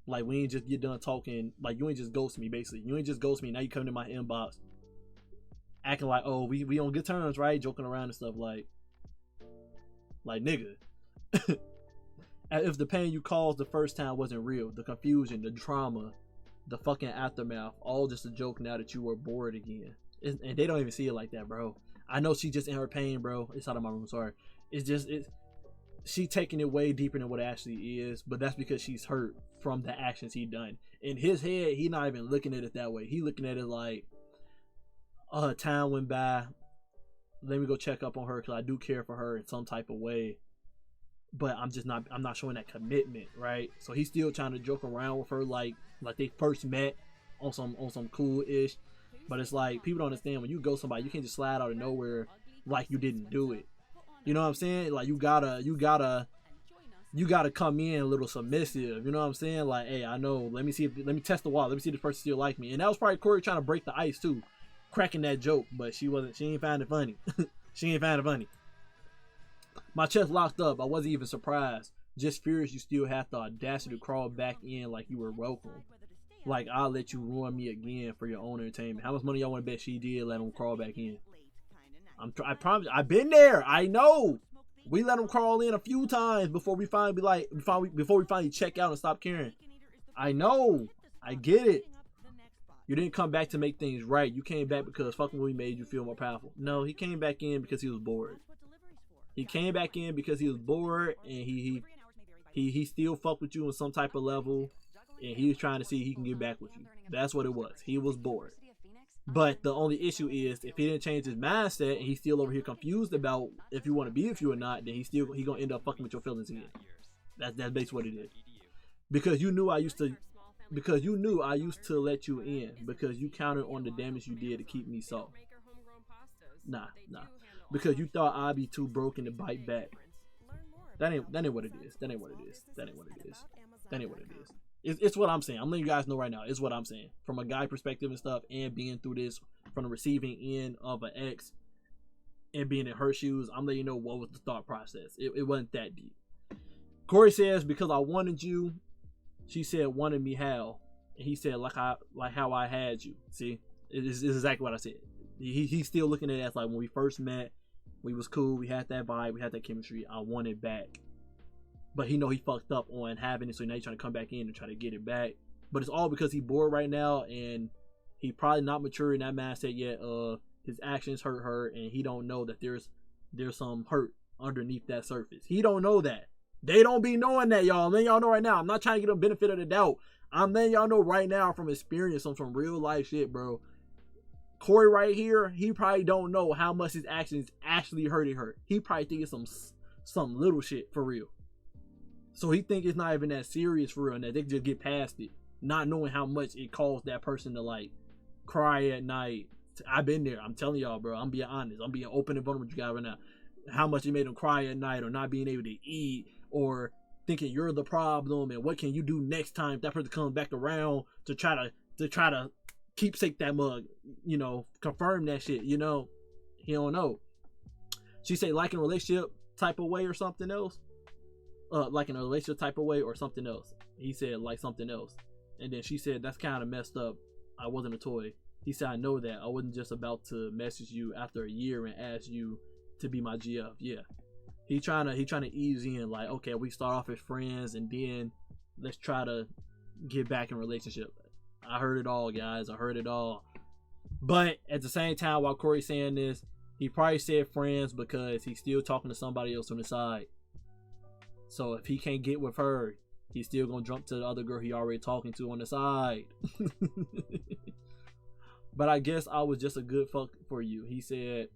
A: like, we ain't just get done talking. Like, you ain't just ghost me, basically. You ain't just ghost me. Now you come to my inbox acting like, oh, we on good terms, right? Joking around and stuff. Like nigga. If the pain you caused the first time wasn't real, the confusion, the drama, the fucking aftermath, all just a joke now that you were bored again. And they don't even see it like that, bro. I know she just in her pain, bro. It's out of my room, sorry. She taking it way deeper than what it actually is, but that's because she's hurt from the actions he done. In his head, he not even looking at it that way. He looking at it like, time went by. Let me go check up on her because I do care for her in some type of way. But I'm not showing that commitment, right? So he's still trying to joke around with her like they first met on some cool-ish. But it's like, people don't understand, when you go somebody, you can't just slide out of nowhere like you didn't do it. You know what I'm saying? Like, you gotta come in a little submissive. You know what I'm saying? Like, hey, I know. Let me test the wall. Let me see if this person still like me. And that was probably Corey trying to break the ice too, cracking that joke. But she ain't find it funny. She ain't find it funny. My chest locked up. I wasn't even surprised. Just furious you still have the audacity to crawl back in like you were welcome. Like, I'll let you ruin me again for your own entertainment. How much money y'all want to bet she did let him crawl back in? I promise. I've been there. I know. We let him crawl in a few times before we finally check out and stop caring. I know. I get it. You didn't come back to make things right. You came back because fucking we made you feel more powerful. No, he came back in because he was bored. He came back in because he was bored, and he still fucked with you on some type of level, and he was trying to see if he can get back with you. That's what it was. He was bored. But the only issue is, if he didn't change his mindset and he's still over here confused about if you want to be with you or not, then he gonna end up fucking with your feelings again. That's basically what it is. Because you knew I used to let you in because you counted on the damage you did to keep me soft. Nah. Because you thought I'd be too broken to bite back. That ain't what it is. That ain't what it is. It's what I'm saying. I'm letting you guys know right now. It's what I'm saying. From a guy perspective and stuff, and being through this from the receiving end of an ex and being in her shoes, I'm letting you know what was the thought process. It wasn't that deep. Corey says, because I wanted you. She said, wanted me how? And he said, like how I had you. See? It's exactly what I said. He's still looking at it as like when we first met, we was cool, we had that vibe, we had that chemistry, I want it back. But he know he fucked up on having it, so now he's trying to come back in and try to get it back. But it's all because he's bored right now, and he probably not mature in that mindset yet. His actions hurt her, and he don't know that there's some hurt underneath that surface. He don't know that. They don't be knowing that, y'all. I'm letting y'all know right now. I'm not trying to get them benefit of the doubt. I'm letting y'all know right now from experience, some real life shit, bro. Corey right here, he probably don't know how much his actions actually hurting her. He probably think it's some little shit for real. So he think it's not even that serious for real, and that they can just get past it, not knowing how much it caused that person to like cry at night. I've been there. I'm telling y'all, bro. I'm being honest. I'm being open and vulnerable with you guys right now. How much it made him cry at night, or not being able to eat, or thinking you're the problem, and what can you do next time if that person comes back around to try to keepsake that mug, you know, confirm that shit, you know. He don't know. She said like in a relationship type of way or something else. Like in a relationship type of way or something else. He said like something else. And then she said that's kind of messed up. I wasn't a toy. He said I know that. I wasn't just about to message you after a year and ask you to be my GF. Yeah. He trying to ease in, like, okay, we start off as friends and then let's try to get back in relationship. I heard it all, guys. I heard it all. But at the same time, while Corey's saying this, he probably said friends because he's still talking to somebody else on the side. So if he can't get with her, he's still gonna jump to the other girl he already talking to on the side. But I guess I was just a good fuck for you. He said,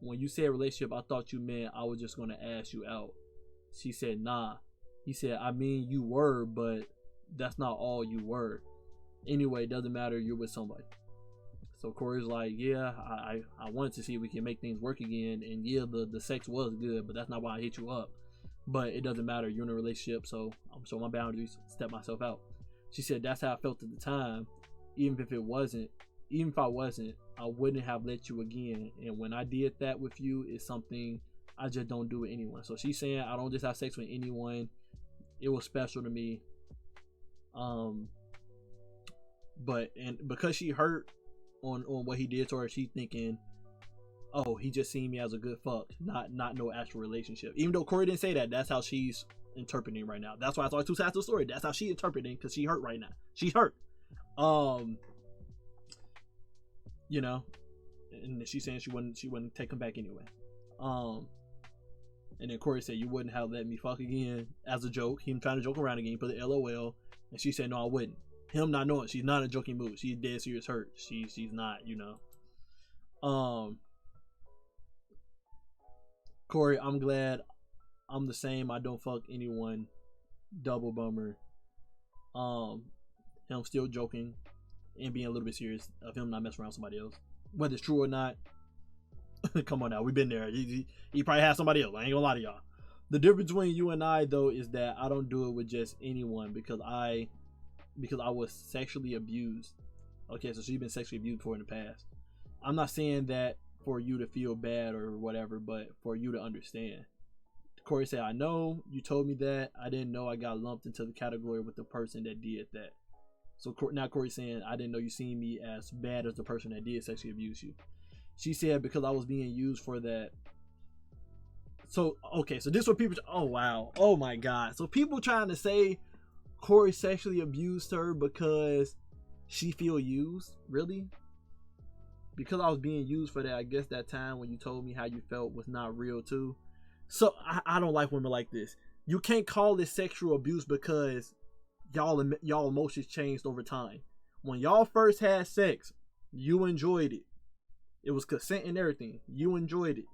A: when you said relationship, I thought you meant I was just gonna ask you out. She said, nah. He said, I mean you were, but that's not all you were. Anyway, it doesn't matter, you're with somebody. So Corey's like, yeah, I wanted to see if we can make things work again, and yeah, the sex was good, but that's not why I hit you up. But it doesn't matter, you're in a relationship, so I'm showing my boundaries, step myself out. She said that's how I felt at the time. Even if I wasn't, I wouldn't have let you again. And when I did that with you, it's something I just don't do with anyone. So she's saying I don't just have sex with anyone. It was special to me. But because she hurt on what he did to her, she thinking, oh, he just seen me as a good fuck, not no actual relationship. Even though Corey didn't say that, that's how she's interpreting right now. That's why I saw two sides of the story. That's how she's interpreting, because she hurt right now. She's hurt. You know, and she's saying she wouldn't take him back anyway. And then Corey said you wouldn't have let me fuck again as a joke. Him trying to joke around again, put the LOL, and she said no, I wouldn't. Him not knowing she's not in a joking mood. She's dead serious hurt. She's not, you know. Corey, I'm glad I'm the same. I don't fuck anyone. Double bummer. Him still joking and being a little bit serious of him not messing around with somebody else. Whether it's true or not, come on now, we've been there. He probably has somebody else. I ain't gonna lie to y'all. The difference between you and I, though, is that I don't do it with just anyone because I was sexually abused. Okay, so she's been sexually abused before in the past. I'm not saying that for you to feel bad or whatever, but for you to understand. Corey said, I know you told me that. I didn't know I got lumped into the category with the person that did that. So now Corey's saying, I didn't know you seen me as bad as the person that did sexually abuse you. She said, because I was being used for that. So, okay, so this is what people, oh wow, oh my God. So people trying to say Corey sexually abused her because she feel used? Really? Because I was being used for that, I guess that time when you told me how you felt was not real too. So I don't like women like this. You can't call this sexual abuse because y'all emotions changed over time. When y'all first had sex, you enjoyed it. It was consent and everything. You enjoyed it.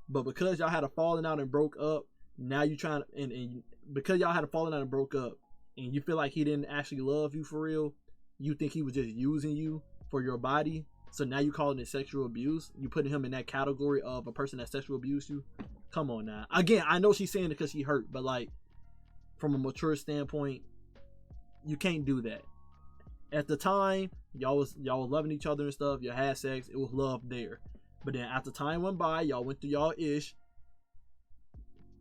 A: But because y'all had a falling out and broke up, now you trying to, and because y'all had a falling out and broke up, and you feel like he didn't actually love you for real, you think he was just using you for your body. So now you calling it sexual abuse. You putting him in that category of a person that sexual abused you. Come on now. Again, I know she's saying it because she hurt, but like from a mature standpoint, you can't do that. At the time, y'all was loving each other and stuff. You had sex. It was love there. But then after time went by, y'all went through y'all ish.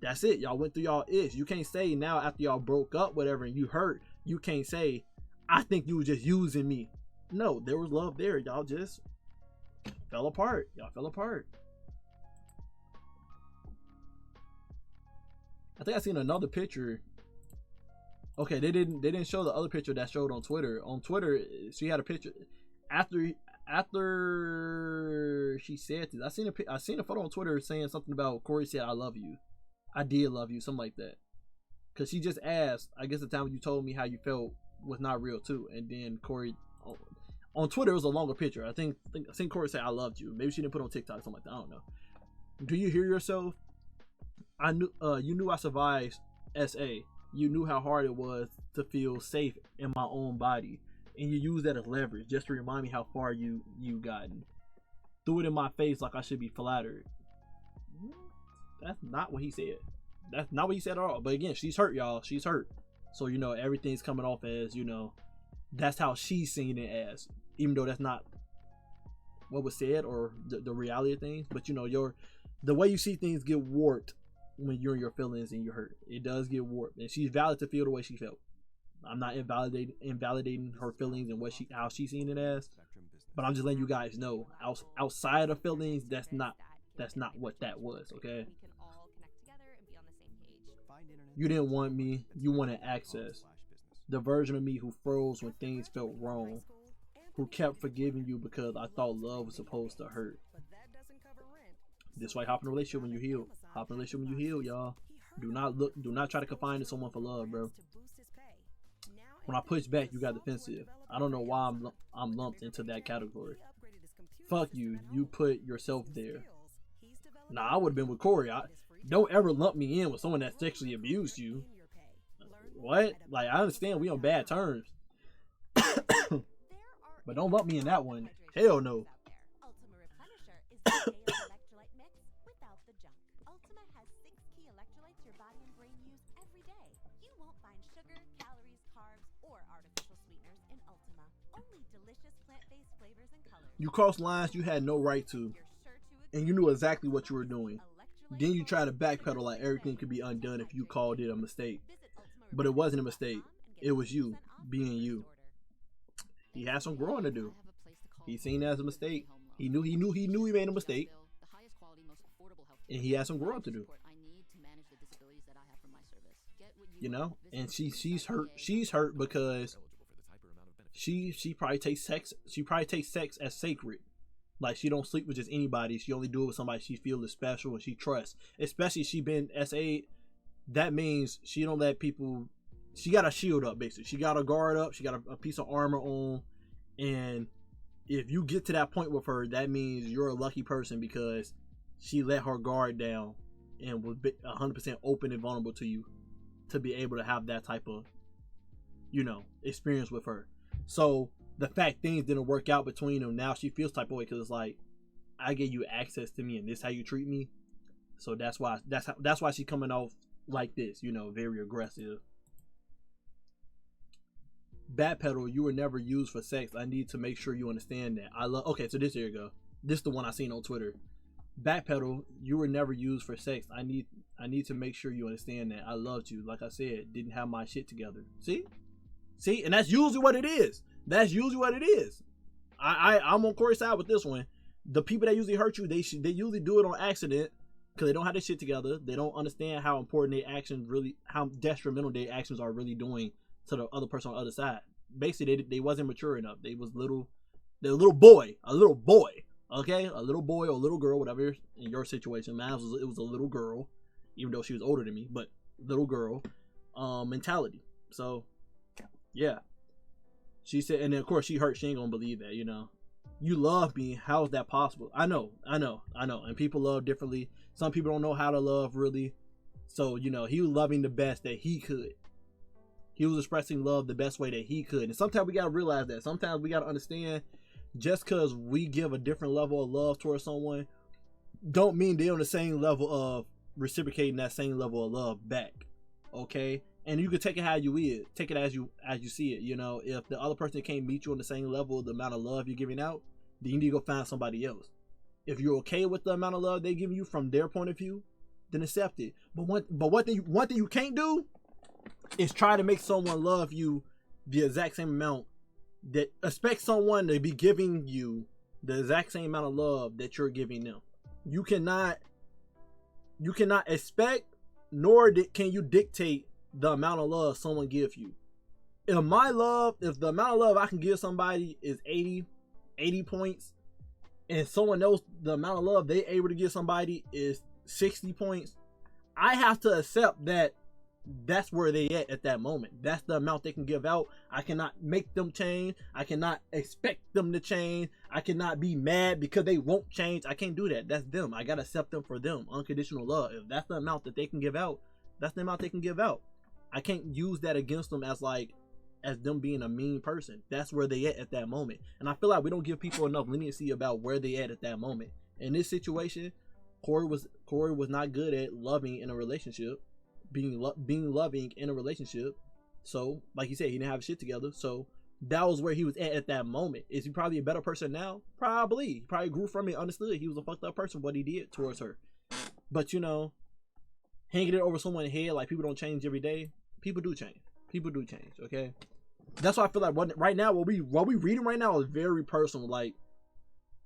A: That's it. Y'all went through y'all ish. You can't say now after y'all broke up, whatever, and you hurt, you can't say, I think you were just using me. No, there was love there. Y'all just fell apart. Y'all fell apart. I think I seen another picture. Okay, they didn't show the other picture that showed on Twitter. On Twitter, she had a picture after she said this. I seen a photo on Twitter saying something about Corey said I love you. I did love you, something like that. Cause she just asked, I guess the time when you told me how you felt was not real too. And then Corey on Twitter, it was a longer picture. I think Corey said I loved you. Maybe she didn't put it on TikTok or something like that. I don't know. Do you hear yourself? I knew you knew I survived SA. You knew how hard it was to feel safe in my own body, and you use that as leverage just to remind me how far you gotten. Threw it in my face like I should be flattered. That's not what he said. That's not what he said at all. But again, she's hurt, y'all. She's hurt. So you know everything's coming off as, you know, that's how she's seeing it as, even though that's not what was said or the reality of things. But you know, the way you see things get warped when you're in your feelings and you're hurt. It does get warped, and she's valid to feel the way she felt. I'm not invalidating her feelings and how she's seeing it as, but I'm just letting you guys know outside of feelings, that's not what that was. Okay, you didn't want me, you wanted access. The version of me who froze when things felt wrong, who kept forgiving you because I thought love was supposed to hurt. This way, hop in a relationship when you heal. Hop in a relationship when you heal, y'all. Do not try to confine to someone for love, bro. When I push back, you got defensive. I don't know why I'm lumped into that category. Fuck you. You put yourself there. Nah, I would have been with Corey. Don't ever lump me in with someone that sexually abused you. What? Like, I understand we on bad terms. But don't lump me in that one. Hell no. You crossed lines you had no right to, and you knew exactly what you were doing. Then you try to backpedal like everything could be undone if you called it a mistake. But it wasn't a mistake. It was you being you. He had some growing to do. He seen it as a mistake. He knew he made a mistake, and he had some growing to do. You know, and she's hurt. She's hurt because she probably takes sex. She probably takes sex as sacred. Like, she don't sleep with just anybody. She only do it with somebody she feels is special and she trusts. Especially she been SA. That means she don't let people. She got a shield up, basically. She got a guard up. She got a piece of armor on. And if you get to that point with her, that means you're a lucky person because she let her guard down and was 100% open and vulnerable to you to be able to have that type of, you know, experience with her. So the fact things didn't work out between them, now she feels type of way because it's like, I gave you access to me and this how you treat me. So that's why she's coming off like this, you know, very aggressive. Backpedal, you were never used for sex. I need to make sure you understand that. Okay, so here you go. This is the one I seen on Twitter. Backpedal, you were never used for sex. I need to make sure you understand that. I loved you. Like I said, didn't have my shit together. See, and that's usually what it is. That's usually what it is. I'm on Corey's side with this one. The people that usually hurt you, they usually do it on accident because they don't have their shit together. They don't understand how important their actions really, how detrimental their actions are really doing to the other person on the other side. Basically, they wasn't mature enough. They're a little boy, okay, a little boy or a little girl, whatever in your situation. Mine it was a little girl, even though she was older than me, but little girl mentality. So yeah, she said, and then of course she hurt. She ain't gonna believe that, you know. You love me. How is that possible? I know. And people love differently. Some people don't know how to love really. So, you know, he was loving the best that he could. He was expressing love the best way that he could. And sometimes we gotta realize that. Sometimes we gotta understand, just because we give a different level of love towards someone, don't mean they're on the same level of reciprocating that same level of love back. Okay? And you can take it how you is. Take it as you see it. You know, if the other person can't meet you on the same level, the amount of love you're giving out, then you need to go find somebody else. If you're okay with the amount of love they give you from their point of view, then accept it. But one thing you can't do is try to make someone love you the exact same amount, that expect someone to be giving you the exact same amount of love that you're giving them. You cannot expect, nor can you dictate the amount of love someone gives you. If the amount of love I can give somebody is 80 points, and someone else, the amount of love they able to give somebody is 60 points, I have to accept that that's where they at that moment. That's the amount they can give out. I cannot make them change. I cannot expect them to change. I cannot be mad because they won't change. I can't do that. That's them. I gotta accept them for them. Unconditional love. If that's the amount that they can give out, that's the amount they can give out. I can't use that against them as them being a mean person. That's where they at that moment. And I feel like we don't give people enough leniency about where they at that moment. In this situation, Corey was not good at loving in a relationship, being loving in a relationship. So, like you said, he didn't have shit together. So that was where he was at that moment. Is he probably a better person now? Probably. He probably grew from it, understood he was a fucked up person, what he did towards her. But, you know, hanging it over someone's head like people don't change every day. People do change. Okay? That's why I feel like right now, what we reading right now is very personal. Like,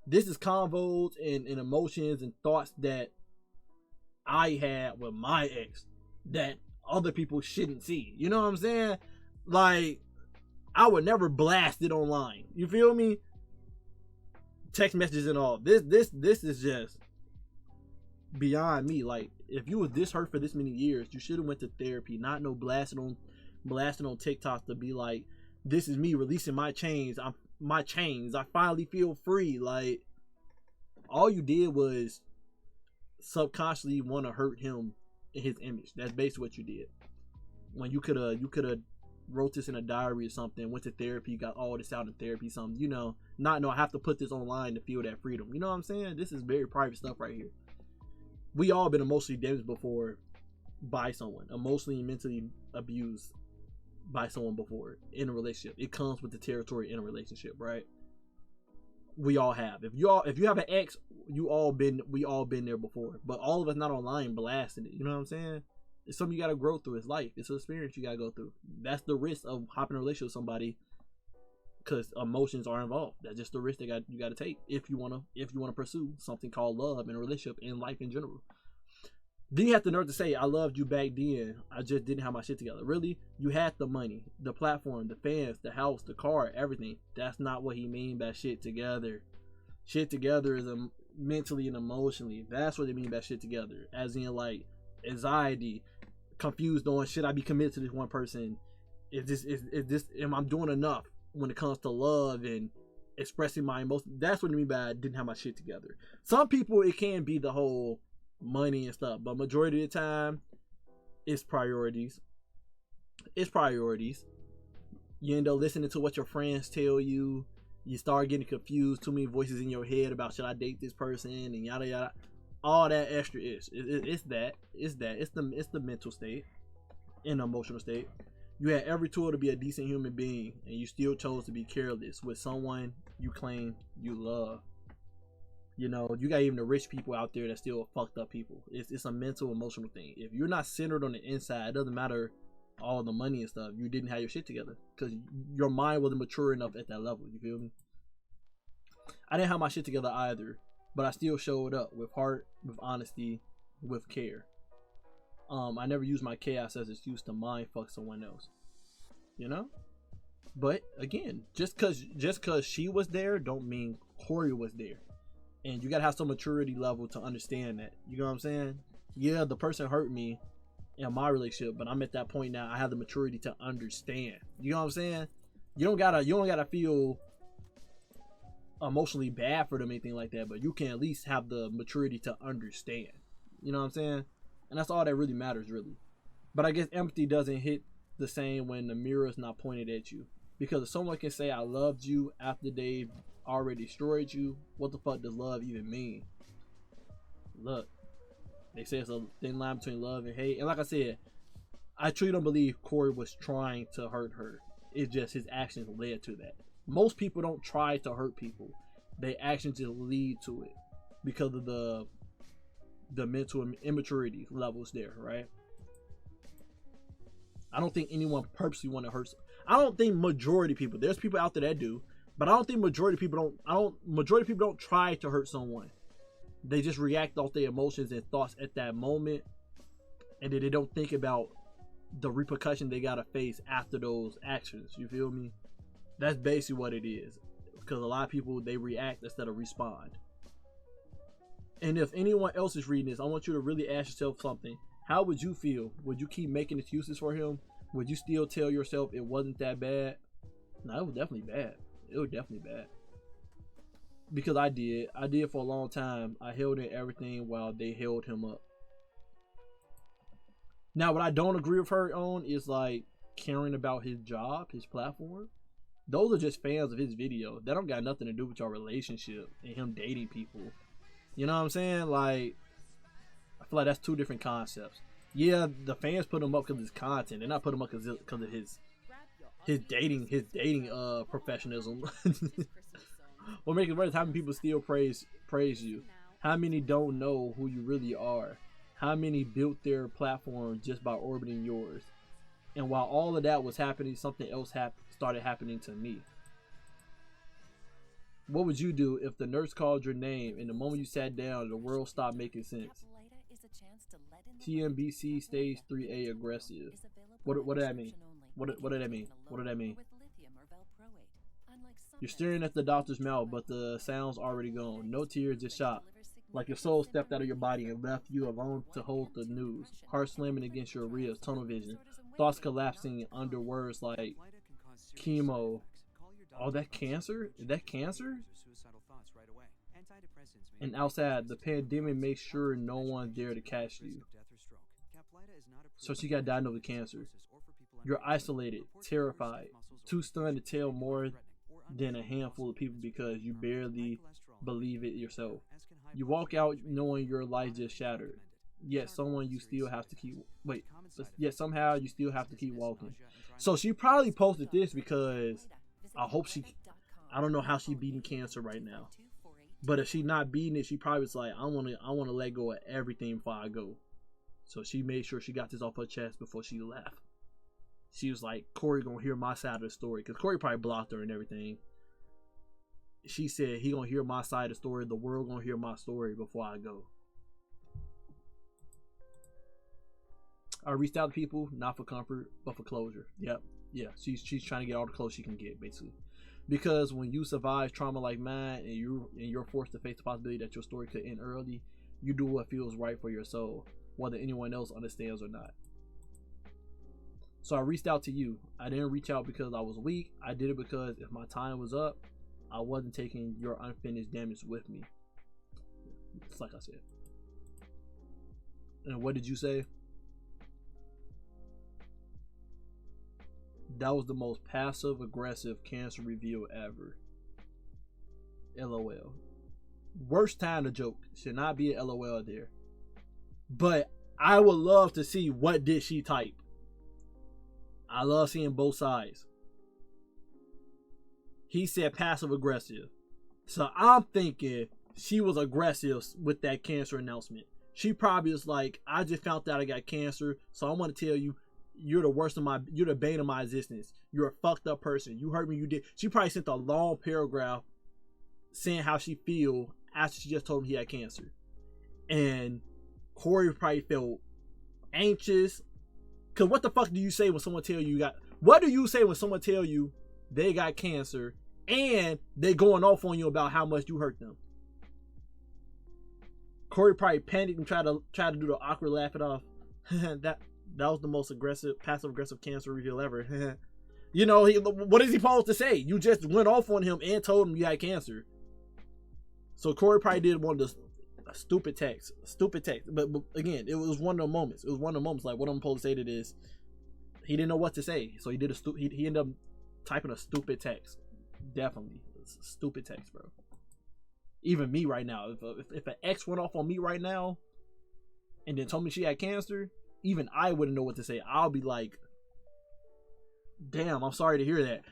A: this is convos and emotions and thoughts that I had with my ex that other people shouldn't see. You know what I'm saying? Like, I would never blast it online. You feel me? Text messages and all. This is just beyond me. Like, if you was this hurt for this many years, you should have went to therapy. Not no blasting on TikTok to be like, this is me releasing my chains. I finally feel free. Like, all you did was subconsciously want to hurt him in his image. That's basically what you did. When you could have wrote this in a diary or something, went to therapy, got all this out in therapy, something, you know, I have to put this online to feel that freedom. You know what I'm saying? This is very private stuff right here. We all been emotionally damaged before by someone, emotionally and mentally abused by someone before in a relationship. It comes with the territory in a relationship, right? We all have. If you have an ex, we all been there before. But all of us not online blasting it. You know what I'm saying? It's something you gotta grow through. It's life. It's an experience you gotta go through. That's the risk of hopping in a relationship with somebody, because emotions are involved. That's just the risk that you gotta take if you wanna pursue something called love in a relationship, in life in general. Then you have the nerve to say, I loved you back then, I just didn't have my shit together. Really? You had the money, the platform, the fans, the house, the car, everything. That's not what he mean by shit together. Shit together is mentally and emotionally. That's what they mean by shit together. As in, like, anxiety, confused on, should I be committed to this one person? Am I doing enough when it comes to love and expressing my emotions? That's what I mean by I didn't have my shit together. Some people, it can be the whole money and stuff, but majority of the time, it's priorities. You end up listening to what your friends tell you. You start getting confused. Too many voices in your head about, should I date this person, and yada yada. All that extra is. It's the mental state and the emotional state. You had every tool to be a decent human being, and you still chose to be careless with someone you claim you love. You know, you got even the rich people out there that still fucked up people. It's a mental, emotional thing. If you're not centered on the inside, it doesn't matter all the money and stuff. You didn't have your shit together because your mind wasn't mature enough at that level. You feel me? I didn't have my shit together either, but I still showed up with heart, with honesty, with care. I never used my chaos as an excuse to mind fuck someone else. You know? But again, just cause she was there don't mean Corey was there. And you gotta have some maturity level to understand that. You know what I'm saying? Yeah, the person hurt me in my relationship, but I'm at that point now. I have the maturity to understand. You know what I'm saying? You don't gotta feel emotionally bad for them, anything like that, but you can at least have the maturity to understand. You know what I'm saying? And that's all that really matters, really. But I guess empathy doesn't hit the same when the mirror is not pointed at you. Because if someone can say I loved you after they've already destroyed you, what the fuck does love even mean? Look, they say it's a thin line between love and hate. And like I said, I truly don't believe Cory was trying to hurt her. It's just his actions led to that. Most people don't try to hurt people. Their actions just lead to it because of the mental immaturity levels there, right? I don't think anyone purposely want to hurt. I don't think majority of people. There's people out there that do, but I don't think majority of people don't. Majority of people don't try to hurt someone. They just react off their emotions and thoughts at that moment, and then they don't think about the repercussion they gotta face after those actions. You feel me? That's basically what it is. Because a lot of people, they react instead of respond. And if anyone else is reading this, I want you to really ask yourself something. How would you feel? Would you keep making excuses for him? Would you still tell yourself it wasn't that bad? No, it was definitely bad. It was definitely bad. Because I did for a long time. I held in everything while they held him up. Now, what I don't agree with her on is like caring about his job, his platform. Those are just fans of his video. That don't got nothing to do with your relationship and him dating people. You know what I'm saying? Like, I feel like that's two different concepts. Yeah, the fans put him up because of his content. They're not putting him up because of his dating professionalism. What makes it worse? How many people still praise you? How many don't know who you really are? How many built their platform just by orbiting yours? And while all of that was happening, something else started happening to me. What would you do if the nurse called your name and the moment you sat down, the world stopped making sense? TNBC stage 3A aggressive. What did that mean? What did that mean? What did that mean? You're staring at the doctor's mouth, but the sound's already gone. No tears, just shock. Like your soul stepped out of your body and left you alone to hold the news. Heart slamming against your ribs, tunnel vision. Thoughts collapsing under words like chemo. Oh, that cancer? Is that cancer? And outside, the pandemic makes sure no one dare to catch you. So she got diagnosed with cancer. You're isolated, terrified, too stunned to tell more than a handful of people because you barely believe it yourself. You walk out knowing your life just shattered. Yet somehow you still have to keep walking. So she probably posted this because I don't know how she beating cancer right now. But if she not beating it, she probably was like, I wanna let go of everything before I go. So she made sure she got this off her chest before she left. She was like, Cory gonna hear my side of the story. Because Cory probably blocked her and everything. She said, he gonna hear my side of the story. The world gonna hear my story before I go. I reached out to people, not for comfort, but for closure. Yep. Yeah. She's trying to get all the closure she can get, basically. Because when you survive trauma like mine and you're forced to face the possibility that your story could end early, you do what feels right for your soul, whether anyone else understands or not. So I reached out to you. I didn't reach out because I was weak. I did it because if my time was up, I wasn't taking your unfinished damage with me. It's like I said. And what did you say? That was the most passive aggressive cancer reveal ever. LOL. Worst time to joke. Should not be an LOL there. But I would love to see what did she type. I love seeing both sides. He said passive aggressive. So I'm thinking she was aggressive with that cancer announcement. She probably was like, I just found out I got cancer, so I want to tell you, you're the bane of my existence. You're a fucked up person. You hurt me, you did. She probably sent a long paragraph saying how she feel after she just told him he had cancer. And Cory probably felt anxious. Cause what the fuck do you say when someone tell you what do you say when someone tell you they got cancer and they going off on you about how much you hurt them? Corey probably panicked and tried to do the awkward laugh it off. that was the most passive aggressive cancer reveal ever. You know, what is he supposed to say? You just went off on him and told him you had cancer. So Corey probably did one of the stupid text. But again, it was one of the moments. It was one of the moments. Like, what I'm supposed to say to this, he didn't know what to say, so he did he ended up typing a stupid text. Definitely, it's a stupid text, bro. Even me right now, if an ex went off on me right now, and then told me she had cancer, even I wouldn't know what to say. I'll be like, damn, I'm sorry to hear that.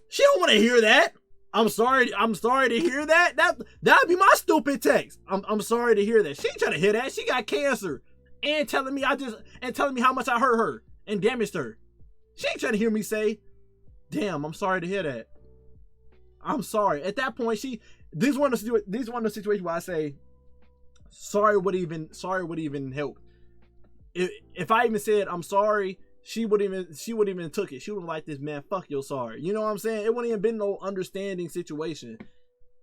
A: She don't want to hear that. I'm sorry to hear that. That'd be my stupid text. I'm sorry to hear that. She ain't trying to hear that. She got cancer. And telling me how much I hurt her and damaged her. She ain't trying to hear me say, damn, I'm sorry to hear that. I'm sorry. At that point, this one of the situations where I say, sorry would even help. If I even said I'm sorry, she would even took it. She would have like, this man, fuck your sorry. You know what I'm saying? It wouldn't even been no understanding situation.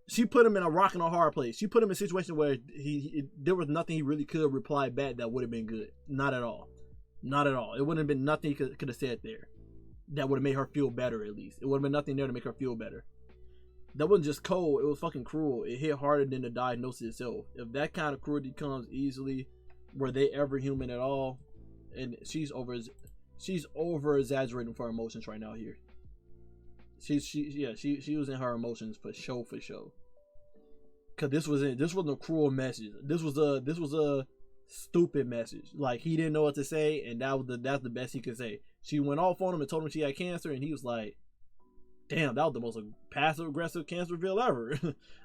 A: She put him in a rock and a hard place. She put him in a situation where there was nothing he really could reply back that would have been good. Not at all. Not at all. It wouldn't have been nothing he could have said there that would have made her feel better, at least. It would have been nothing there to make her feel better. That wasn't just cold. It was fucking cruel. It hit harder than the diagnosis itself. If that kind of cruelty comes easily, were they ever human at all? And she's over exaggerating for her emotions right now here. She was in her emotions for show. Cause this wasn't a cruel message. This was a stupid message. Like, he didn't know what to say, and that's the best he could say. She went off on him and told him she had cancer, and he was like, damn, that was the most passive aggressive cancer reveal ever.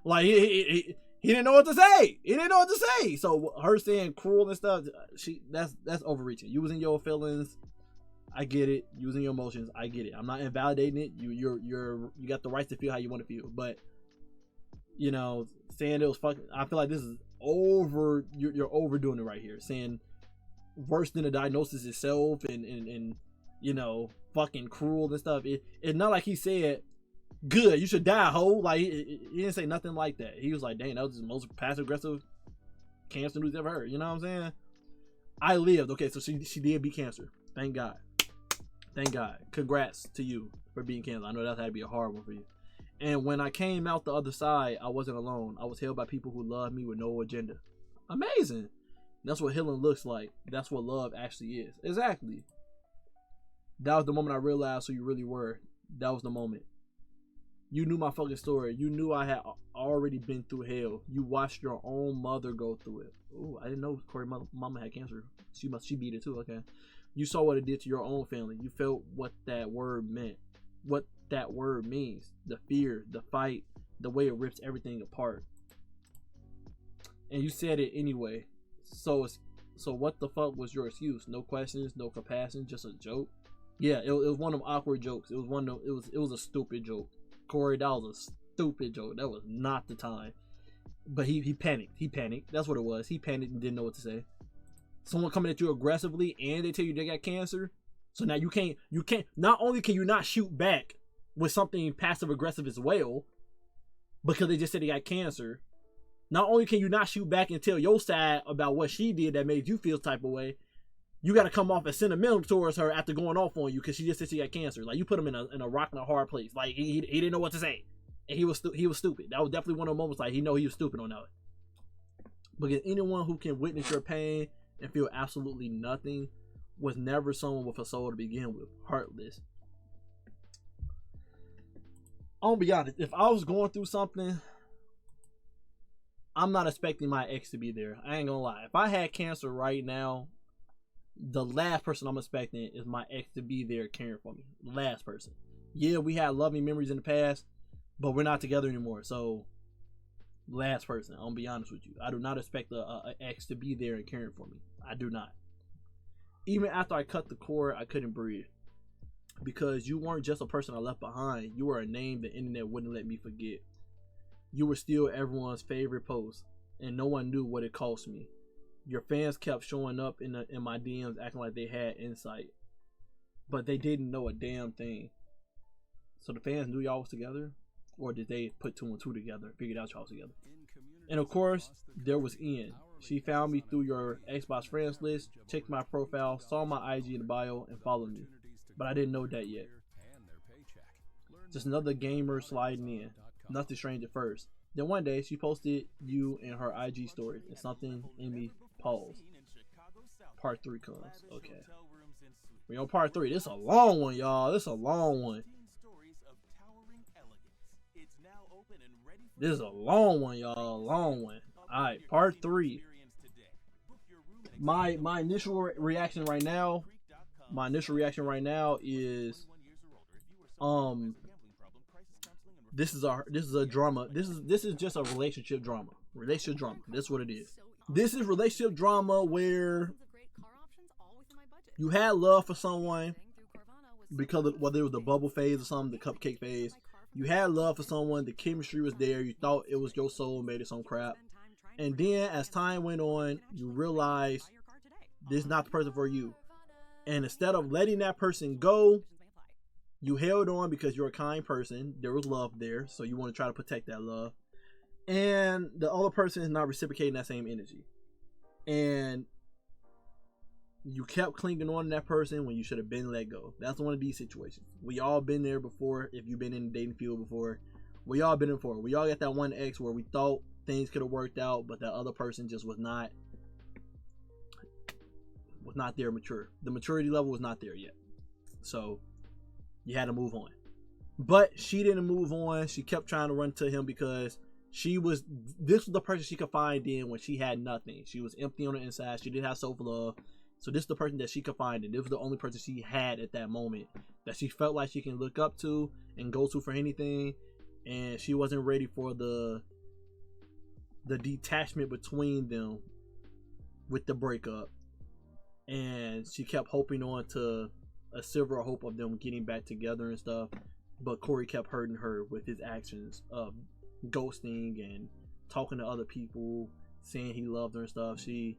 A: Like, he didn't know what to say. He didn't know what to say. So her saying cruel and stuff, that's overreaching. You was in your feelings. I get it. Using your emotions, I get it. I'm not invalidating it. You got the right to feel how you want to feel. But, you know, saying it was fucking, I feel like this is over. You're overdoing it right here. Saying worse than the diagnosis itself, and you know, fucking cruel and stuff. It's not like he said, good, you should die, ho. Like, he didn't say nothing like that. He was like, dang, that was the most passive aggressive cancer news ever heard. You know what I'm saying? I lived. Okay, so she did beat cancer. Thank God. Thank God. Congrats to you for being cancer. I know that had to be a hard one for you. And when I came out the other side, I wasn't alone. I was held by people who loved me with no agenda. Amazing. That's what healing looks like. That's what love actually is. Exactly. That was the moment I realized who you really were. That was the moment. You knew my fucking story. You knew I had already been through hell. You watched your own mother go through it. Ooh, I didn't know Corey's mama had cancer. She beat it too. Okay. You saw what it did to your own family. You felt what that word meant. What that word means. The fear, the fight, the way it rips everything apart. And you said it anyway. So what the fuck was your excuse? No questions, no compassion, just a joke? Yeah, it was one of them awkward jokes. It was a stupid joke. Corey, that was a stupid joke. That was not the time. But he panicked. He panicked. That's what it was. He panicked and didn't know what to say. Someone coming at you aggressively and they tell you they got cancer. So now you can't, not only can you not shoot back with something passive aggressive as well, because they just said they got cancer. Not only can you not shoot back and tell your side about what she did that made you feel type of way, you got to come off as sentimental towards her after going off on you because she just said she got cancer. Like, you put him in a rock and a hard place. Like, he didn't know what to say. And he was stupid. That was definitely one of the moments like he was stupid on that. Because anyone who can witness your pain and feel absolutely nothing was never someone with a soul to begin with. Heartless. I'm gonna be honest. If I was going through something, I'm not expecting my ex to be there. I ain't gonna lie. If I had cancer right now, the last person I'm expecting is my ex to be there caring for me. Last person. Yeah, we had loving memories in the past, but we're not together anymore. So, last person. I'm gonna be honest with you. I do not expect a ex to be there and caring for me. I do not. Even after I cut the cord, I couldn't breathe. Because you weren't just a person I left behind. You were a name the internet wouldn't let me forget. You were still everyone's favorite post, and no one knew what it cost me. Your fans kept showing up in my DMs acting like they had insight, but they didn't know a damn thing. So the fans knew y'all was together, or did they put two and two together, figured out y'all was together? And of course, there was Ian. She found me through your Xbox friends list, checked my profile, saw my IG in the bio, and followed me. But I didn't know that yet. Just another gamer sliding in. Nothing strange at first. Then one day, she posted you in her IG story, and something in me paused. Part 3 comes. Okay. We on part 3. This is a long one, y'all. This is a long one. This is a long one, y'all. A long one. Alright, part 3. My initial reaction right now. Is this is a drama. This is just a relationship drama. Relationship drama. That's what it is. This is relationship drama where you had love for someone because of whether it was the bubble phase or something, the cupcake phase. You had love for someone, the chemistry was there, you thought it was your soulmate or some crap. And then as time went on, you realized this is not the person for you. And instead of letting that person go, you held on because you're a kind person. There was love there, so you want to try to protect that love. And the other person is not reciprocating that same energy. And you kept clinging on to that person when you should have been let go. That's one of these situations. We all been there before. If you've been in the dating field before, we all been in before. We all got that one ex where we thought things could have worked out, but that other person just was not there mature. The maturity level was not there yet. So you had to move on. But she didn't move on. She kept trying to run to him because this was the person she could find in when she had nothing. She was empty on the inside. She didn't have self-love. So this is the person that she could find, and this was the only person she had at that moment that she felt like she can look up to and go to for anything. And she wasn't ready for the detachment between them with the breakup. And she kept hoping on to a silver hope of them getting back together and stuff. But Corey kept hurting her with his actions of ghosting and talking to other people, saying he loved her and stuff. She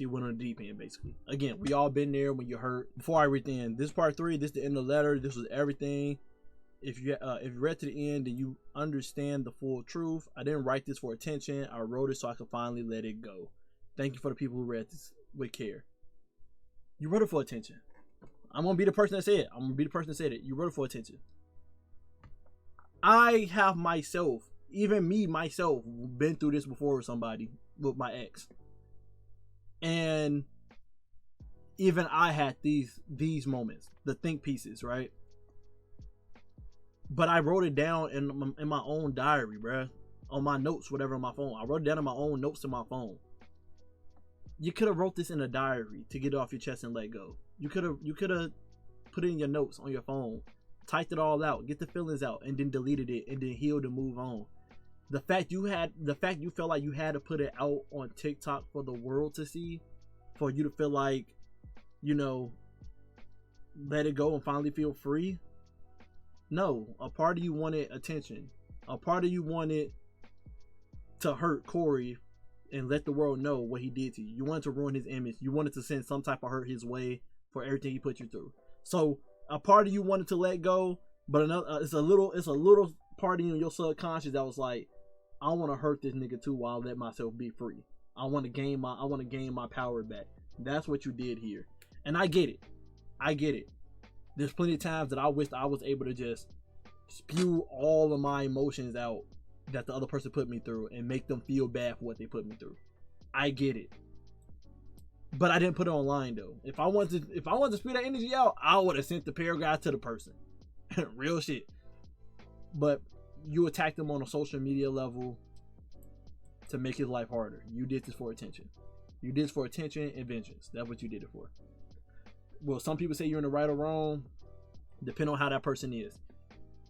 A: went on the deep end, basically. Again, we all been there when you hurt. Before I read the end, this part 3, this is the end of the letter. This was everything. If you read to the end, then you understand the full truth. I didn't write this for attention. I wrote it so I could finally let it go. Thank you for the people who read this with care. You wrote it for attention. I'm gonna be the person that said it. You wrote it for attention. I have myself, even me myself, been through this before with somebody, with my ex. And even I had these moments, the think pieces, right? But I wrote it down in my own diary, bruh. On my notes, whatever, on my phone. I wrote it down in my own notes in my phone. You could have wrote this in a diary to get it off your chest and let go. You could have put it in your notes on your phone, typed it all out, get the feelings out, and then deleted it and then healed and move on. The fact you felt like you had to put it out on TikTok for the world to see, for you to feel like, let it go and finally feel free. No, a part of you wanted attention. A part of you wanted to hurt Corey and let the world know what he did to you. You wanted to ruin his image. You wanted to send some type of hurt his way for everything he put you through. So a part of you wanted to let go, but another it's a little part of you in your subconscious that was like, I want to hurt this nigga too while I let myself be free. I want to gain my power back. That's what you did here. And I get it. There's plenty of times that I wished I was able to just spew all of my emotions out that the other person put me through and make them feel bad for what they put me through. I get it. But I didn't put it online though. If I wanted to spew that energy out, I would have sent the paragraph to the person. Real shit. But you attacked him on a social media level to make his life harder. You did this for attention. You did this for attention and vengeance. That's what you did it for. Well, some people say you're in the right or wrong, depending on how that person is.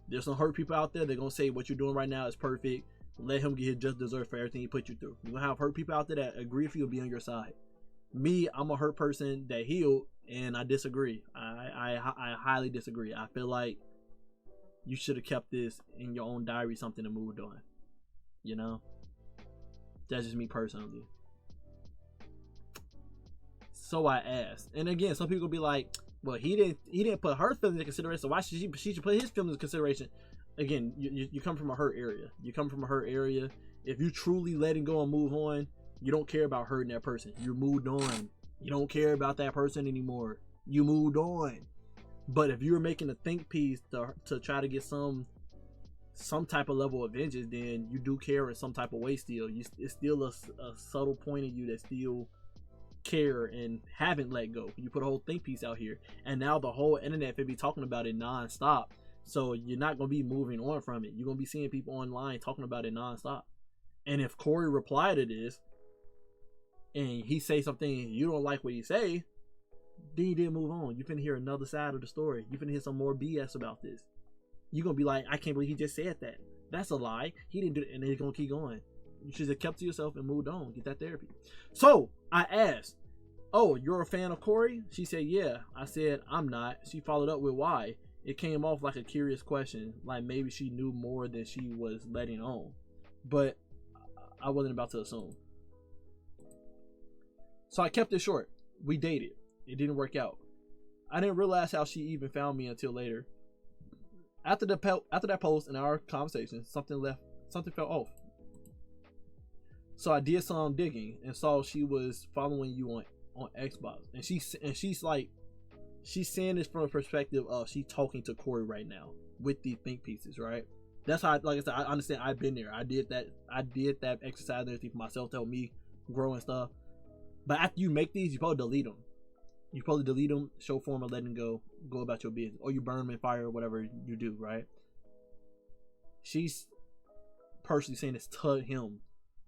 A: There's some hurt people out there. They're gonna say what you're doing right now is perfect. Let him get his just desert for everything he put you through. You're gonna have hurt people out there that agree with you and be on your side. Me, I'm a hurt person that healed, and I disagree. I highly disagree. I feel like you should have kept this in your own diary, something to move on. That's just me personally. So I asked, and again, some people be like, "Well, he didn't put her feelings in consideration, so why should she should put his feelings in consideration?" Again, you come from a hurt area. If you truly letting go and move on, You don't care about hurting that person. You moved on. You don't care about that person anymore. You moved on. But if you're making a think piece to try to get some type of level of vengeance, then you do care in some type of way still. It's still a subtle point in you that still care and haven't let go. You put a whole think piece out here, and now the whole internet will be talking about it non-stop. So you're not going to be moving on from it. You're going to be seeing people online talking about it non-stop. And if Cory replied to this and he say something you don't like what he say, then you didn't move on. You finna hear another side of the story. You finna hear some more BS about this. You're gonna be like, I can't believe he just said that. That's a lie. He didn't do it. And then you're gonna keep going. You should have kept to yourself and moved on. Get that therapy. So I asked, oh, you're a fan of Cory? She said, yeah. I said, I'm not. She followed up with why. It came off like a curious question, like maybe she knew more than she was letting on. But I wasn't about to assume. So I kept it short. We dated. It didn't work out. I didn't realize how she even found me until later. After that post and our conversation, something fell off. So I did some digging and saw she was following you on Xbox, and she's saying this from a perspective of she talking to Cory right now with the think pieces, right? That's how, like I said, I understand. I've been there. I did that exercise and everything for myself to help me grow and stuff. But after you make these, you probably delete them. You probably delete them, show form, and let them go about your business, or you burn them in fire, or whatever you do, right? She's personally saying this to him,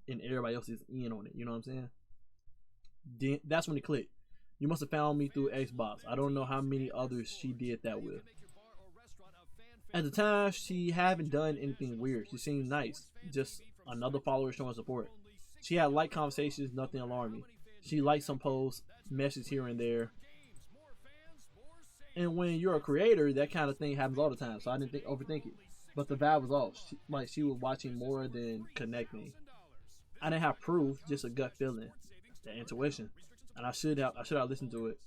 A: and everybody else is in on it. You know what I'm saying? Then that's when it clicked. You must have found me through Xbox. I don't know how many others she did that with. At the time, she hadn't done anything weird. She seemed nice, just another follower showing support. She had light conversations, nothing alarming. She liked some posts, messages here and there. And when you're a creator, that kind of thing happens all the time. So I didn't overthink it. But the vibe was off. She was watching more than connecting. I didn't have proof, just a gut feeling, the intuition, and I should have listened to it.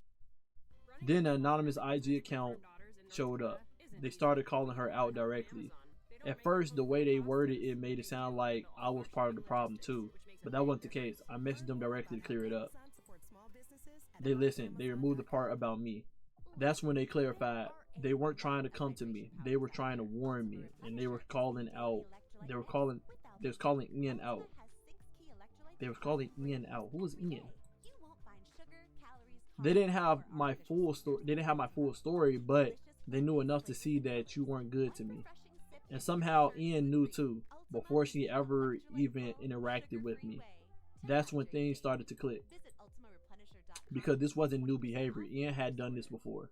A: Then an anonymous IG account showed up. They started calling her out directly. At first, the way they worded it made it sound like I was part of the problem too. But that wasn't the case. I messaged them directly to clear it up. They listened. They removed the part about me. That's when they clarified. They weren't trying to come to me. They were trying to warn me. And they were calling out. They was calling Ian out. They was calling Ian out. Who was Ian? They didn't have my full story. But they knew enough to see that you weren't good to me. And somehow Ian knew too, before she ever even interacted with me. That's when things started to click. Because this wasn't new behavior. Ian had done this before.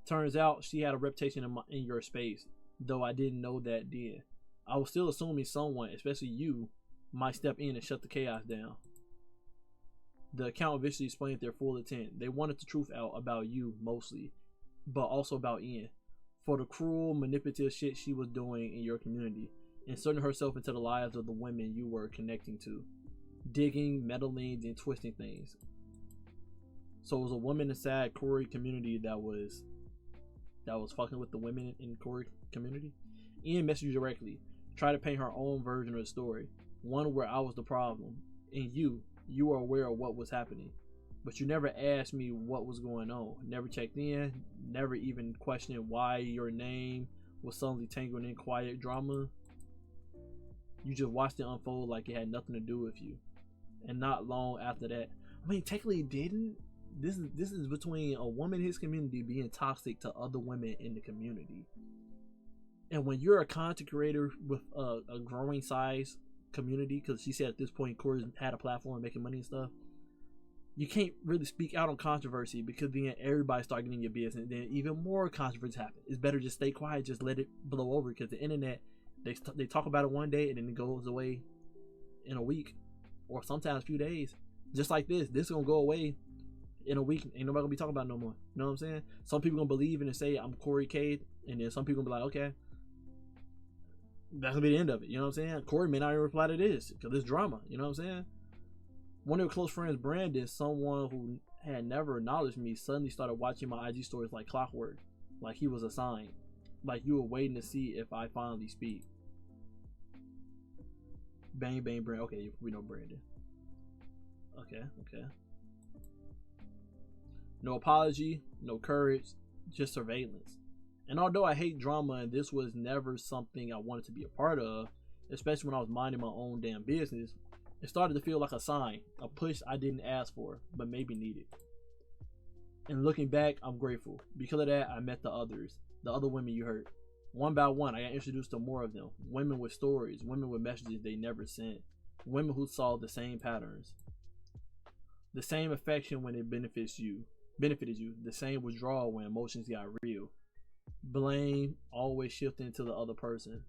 A: Turns out she had a reputation in your space, though I didn't know that then. I was still assuming someone, especially you, might step in and shut the chaos down. The account eventually explained their full intent. They wanted the truth out about you mostly, but also about Ian. For the cruel, manipulative shit she was doing in your community, inserting herself into the lives of the women you were connecting to, digging, meddling, and twisting things. So it was a woman inside Cory community that was fucking with the women in Cory community. Ian messaged you directly, tried to paint her own version of the story, one where I was the problem, and you were aware of what was happening. But you never asked me what was going on, never checked in, never even questioned why your name was suddenly tangled in quiet drama. You just watched it unfold like it had nothing to do with you. And not long after that, I mean, technically it didn't. This is between a woman in his community being toxic to other women in the community. And when you're a content creator with a growing size community, because she said at this point Cory had a platform making money and stuff, you can't really speak out on controversy because then everybody start getting your business, and then even more controversy happen. It's better just stay quiet, just let it blow over, because the internet, they talk about it one day and then it goes away in a week or sometimes a few days. Just like this is gonna go away in a week. Ain't nobody gonna be talking about it no more. You know what I'm saying? Some people gonna believe it and say I'm Cory K, and then some people gonna be like, okay, that's gonna be the end of it. You know what I'm saying? Cory may not even reply to this because it's drama. You know what I'm saying? One of her close friends, Brandon, someone who had never acknowledged me, suddenly started watching my IG stories like clockwork, like he was a sign, like you were waiting to see if I finally speak. Bang bang Brandon. Okay, we know Brandon. Okay. No apology, no courage, just surveillance. And although I hate drama and this was never something I wanted to be a part of, especially when I was minding my own damn business, it started to feel like a sign, a push I didn't ask for, but maybe needed. And looking back, I'm grateful. Because of that, I met the others, the other women you heard. One by one, I got introduced to more of them. Women with stories, women with messages they never sent, women who saw the same patterns. The same affection when it benefited you, the same withdrawal when emotions got real. Blame always shifting to the other person.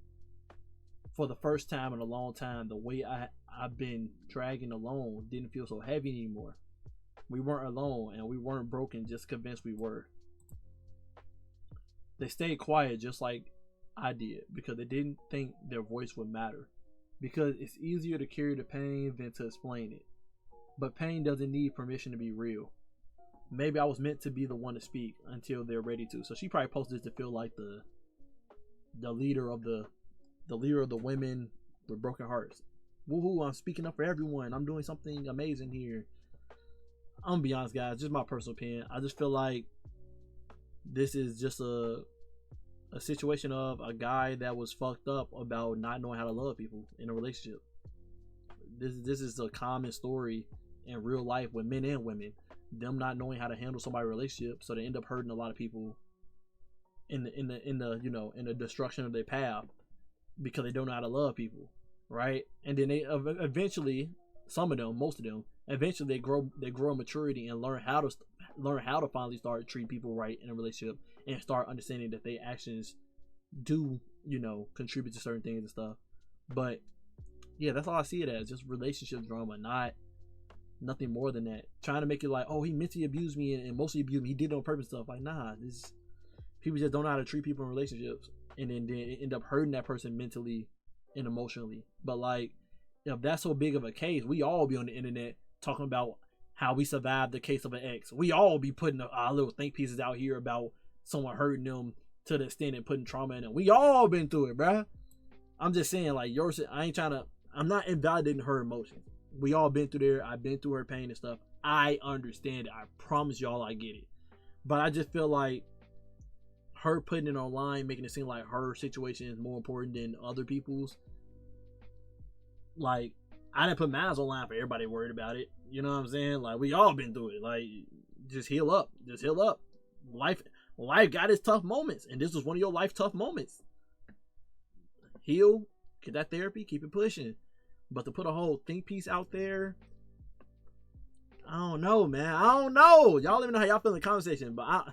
A: For the first time in a long time, the weight I've been dragging alone didn't feel so heavy anymore. We weren't alone and we weren't broken, just convinced we were. They stayed quiet just like I did because they didn't think their voice would matter. Because it's easier to carry the pain than to explain it. But pain doesn't need permission to be real. Maybe I was meant to be the one to speak until they're ready to. So she probably posted this to feel like the leader of the women with broken hearts. Woohoo, I'm speaking up for everyone. I'm doing something amazing here. I'm gonna be honest, guys, just my personal opinion. I just feel like this is just a situation of a guy that was fucked up about not knowing how to love people in a relationship. This is a common story in real life with men and women. Them not knowing how to handle somebody's relationship, so they end up hurting a lot of people in the destruction of their path because they don't know how to love people, right? And then they eventually, most of them, eventually they grow in maturity and learn how to finally start treating people right in a relationship and start understanding that their actions do contribute to certain things and stuff. But yeah, that's all I see it as, just relationship drama, nothing more than that. Trying to make it like, oh, he mentally abused me and emotionally abused me, he did it on purpose stuff. Like, nah, people just don't know how to treat people in relationships, and then they end up hurting that person mentally and emotionally. But like, if that's so big of a case, we all be on the internet talking about how we survived the case of an ex. We all be putting our little think pieces out here about someone hurting them to the extent and putting trauma in them. We all been through it, bruh. I'm just saying, like, I'm not invalidating her emotions. We all been through there. I've been through her pain and stuff. I understand it. I promise y'all I get it. But I just feel like her putting it online, making it seem like her situation is more important than other people's. Like, I didn't put mine online for everybody worried about it. You know what I'm saying? Like, we all been through it. Like, just heal up. Just heal up. Life got its tough moments. And this was one of your life tough moments. Heal. Get that therapy. Keep it pushing. But to put a whole think piece out there, I don't know, man. I don't know. Y'all let me know how y'all feel in the conversation. But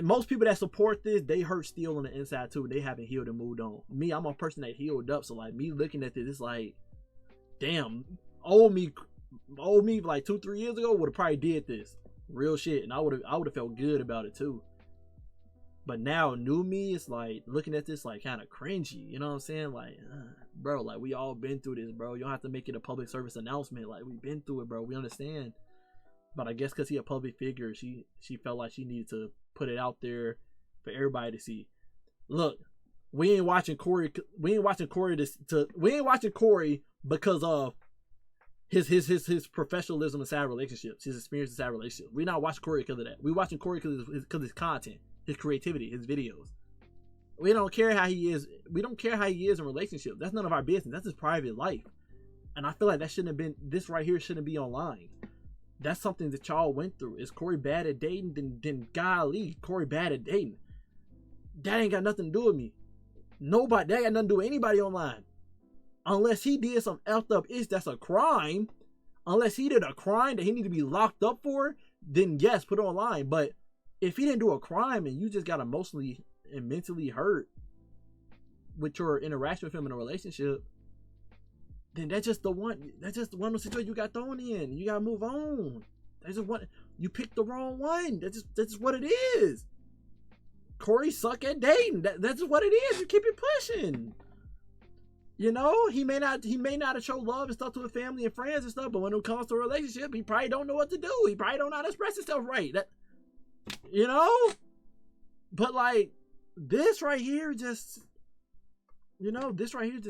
A: most people that support this, they hurt still on the inside too. They haven't healed and moved on. Me, I'm a person that healed up. So like, me looking at this, it's like, damn, old me like 2-3 years ago would have probably did this real shit, and I would have felt good about it too. But now, new me is like looking at this like kind of cringy. You know what I'm saying? Like, bro, like we all been through this, bro. You don't have to make it a public service announcement. Like, we've been through it, bro. We understand. But I guess because he a public figure, she felt like she needed to put it out there for everybody to see. Look, we ain't watching Cory because of his professionalism in sad relationships, his experience in sad relationships. We're not watching Cory because of that. We're watching Cory because of his content, his creativity, his videos. We don't care how he is. We don't care how he is in relationships. That's none of our business. That's his private life. And I feel like that shouldn't have been, this right here shouldn't be online. That's something that y'all went through. Is Cory bad at dating? Then golly, Cory bad at dating. That ain't got nothing to do with me. That ain't got nothing to do with anybody online. Unless he did some effed up that's a crime. Unless he did a crime that he need to be locked up for, then yes, put it online. But if he didn't do a crime and you just got emotionally and mentally hurt with your interaction with him in a relationship, then that's just one of the situations you got thrown in. You gotta move on. You picked the wrong one. That's just what it is. Cory suck at dating. That's just what it is. You keep it pushing. You know, he may not have show love and stuff to his family and friends and stuff, but when it comes to a relationship, he probably don't know what to do. He probably don't know how to express himself right. But like, this right here just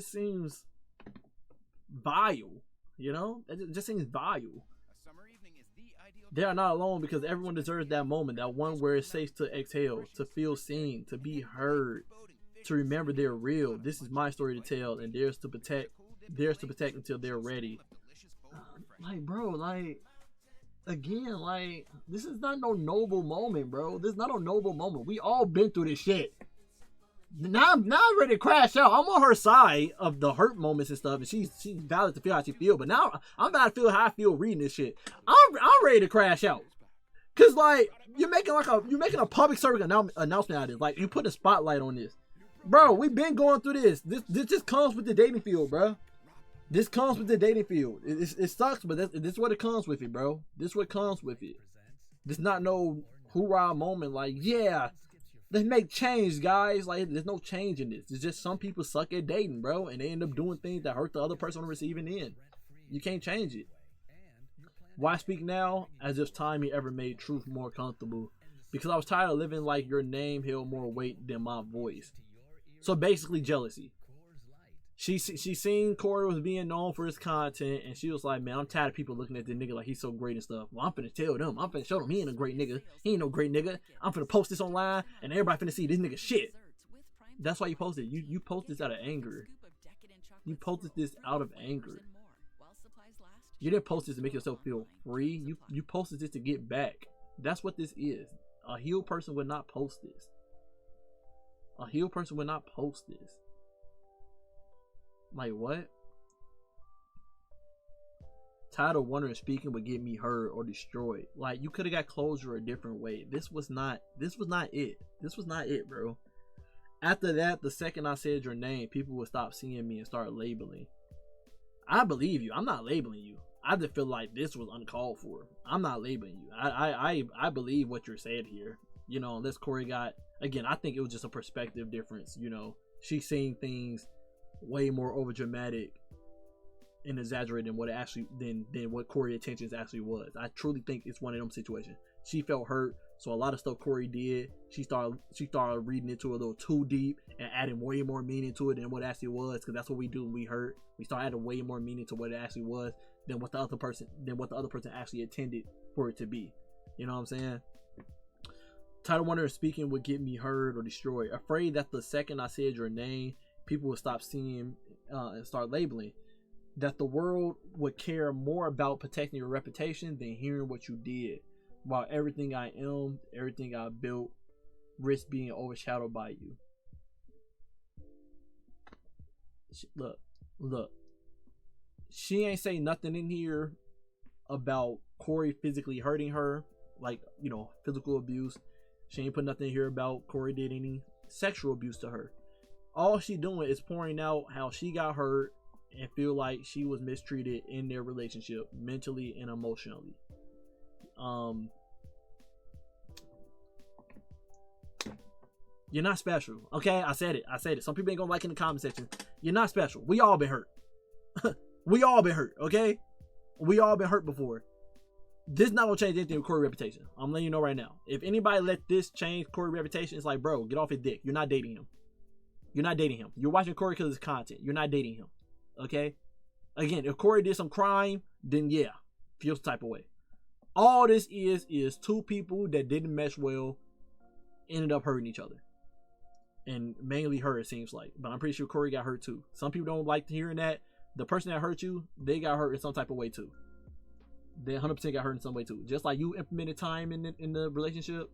A: seems vile. You know, it just seems vile. They are not alone because everyone deserves that moment, that one where it's safe to exhale, to feel seen, to be heard, to remember they're real. This is my story to tell, and theirs to protect until they're ready. Like, bro, like, again, like, this is not no noble moment, bro. This is not a noble moment. We all been through this shit. Now I'm ready to crash out. I'm on her side of the hurt moments and stuff, and she's valid to feel how she feel. But now I'm about to feel how I feel reading this shit. I'm ready to crash out. Cause like you're making a public service announcement out of this. Like you put a spotlight on this, bro. We've been going through this. This just comes with the dating field, bro. This comes with the dating field. It sucks, but this is what it comes with it, bro. This is what comes with it. This not no hoorah moment. Like yeah. Let's make change, guys. Like, there's no change in this. It's just some people suck at dating, bro, and they end up doing things that hurt the other person on the receiving end. You can't change it. Why speak now? As if time ever made truth more comfortable. Because I was tired of living like your name held more weight than my voice. So basically, jealousy. She seen Cory was being known for his content, and she was like, man, I'm tired of people looking at this nigga like he's so great and stuff. Well, I'm finna tell them. I'm finna show them he ain't a great nigga. He ain't no great nigga. I'm finna post this online, and everybody finna see this nigga shit. That's why you posted. You posted this out of anger. You posted this out of anger. You didn't post this to make yourself feel free. You posted this to get back. That's what this is. A healed person would not post this. A healed person would not post this. Like what? Tired of wondering speaking would get me hurt or destroyed. Like you could have got closure a different way. This was not it. This was not it, bro. After that, the second I said your name, people would stop seeing me and start labeling. I believe you. I'm not labeling you. I just feel like this was uncalled for. I'm not labeling you. I believe what you're saying here. You know, unless Cory got, again, I think it was just a perspective difference. You know, she's seeing things way more over dramatic and exaggerated than what it actually than what Cory's intentions actually was. I truly think it's one of them situations. She felt hurt, so a lot of stuff Cory did, she started reading into it a little too deep and adding way more meaning to it than what it actually was, because that's what we do when we hurt. We start adding way more meaning to what it actually was than what the other person actually intended for it to be. You know what I'm saying? Title wondering speaking would get me hurt or destroyed. Afraid that the second I said your name, people would stop seeing and start labeling. That the world would care more about protecting your reputation than hearing what you did. While everything I am, everything I built, risk being overshadowed by you. Look. She ain't saying nothing in here about Cory physically hurting her, like, you know, physical abuse. She ain't put nothing in here about Cory did any sexual abuse to her. All she doing is pouring out how she got hurt and feel like she was mistreated in their relationship mentally and emotionally. You're not special, okay? I said it. Some people ain't gonna like in the comment section. You're not special. We all been hurt. We all been hurt, okay? We all been hurt before. This not gonna change anything with Cory's reputation. I'm letting you know right now. If anybody let this change Cory's reputation, it's like, bro, get off his dick. You're not dating him. You're not dating him. You're watching Cory because of his content. You're not dating him. Okay? Again, if Cory did some crime, then yeah, feel some type of way. All this is two people that didn't mesh well, ended up hurting each other. And mainly her, it seems like. But I'm pretty sure Cory got hurt too. Some people don't like hearing that. The person that hurt you, they got hurt in some type of way too. They 100% got hurt in some way too. Just like you implemented time in the relationship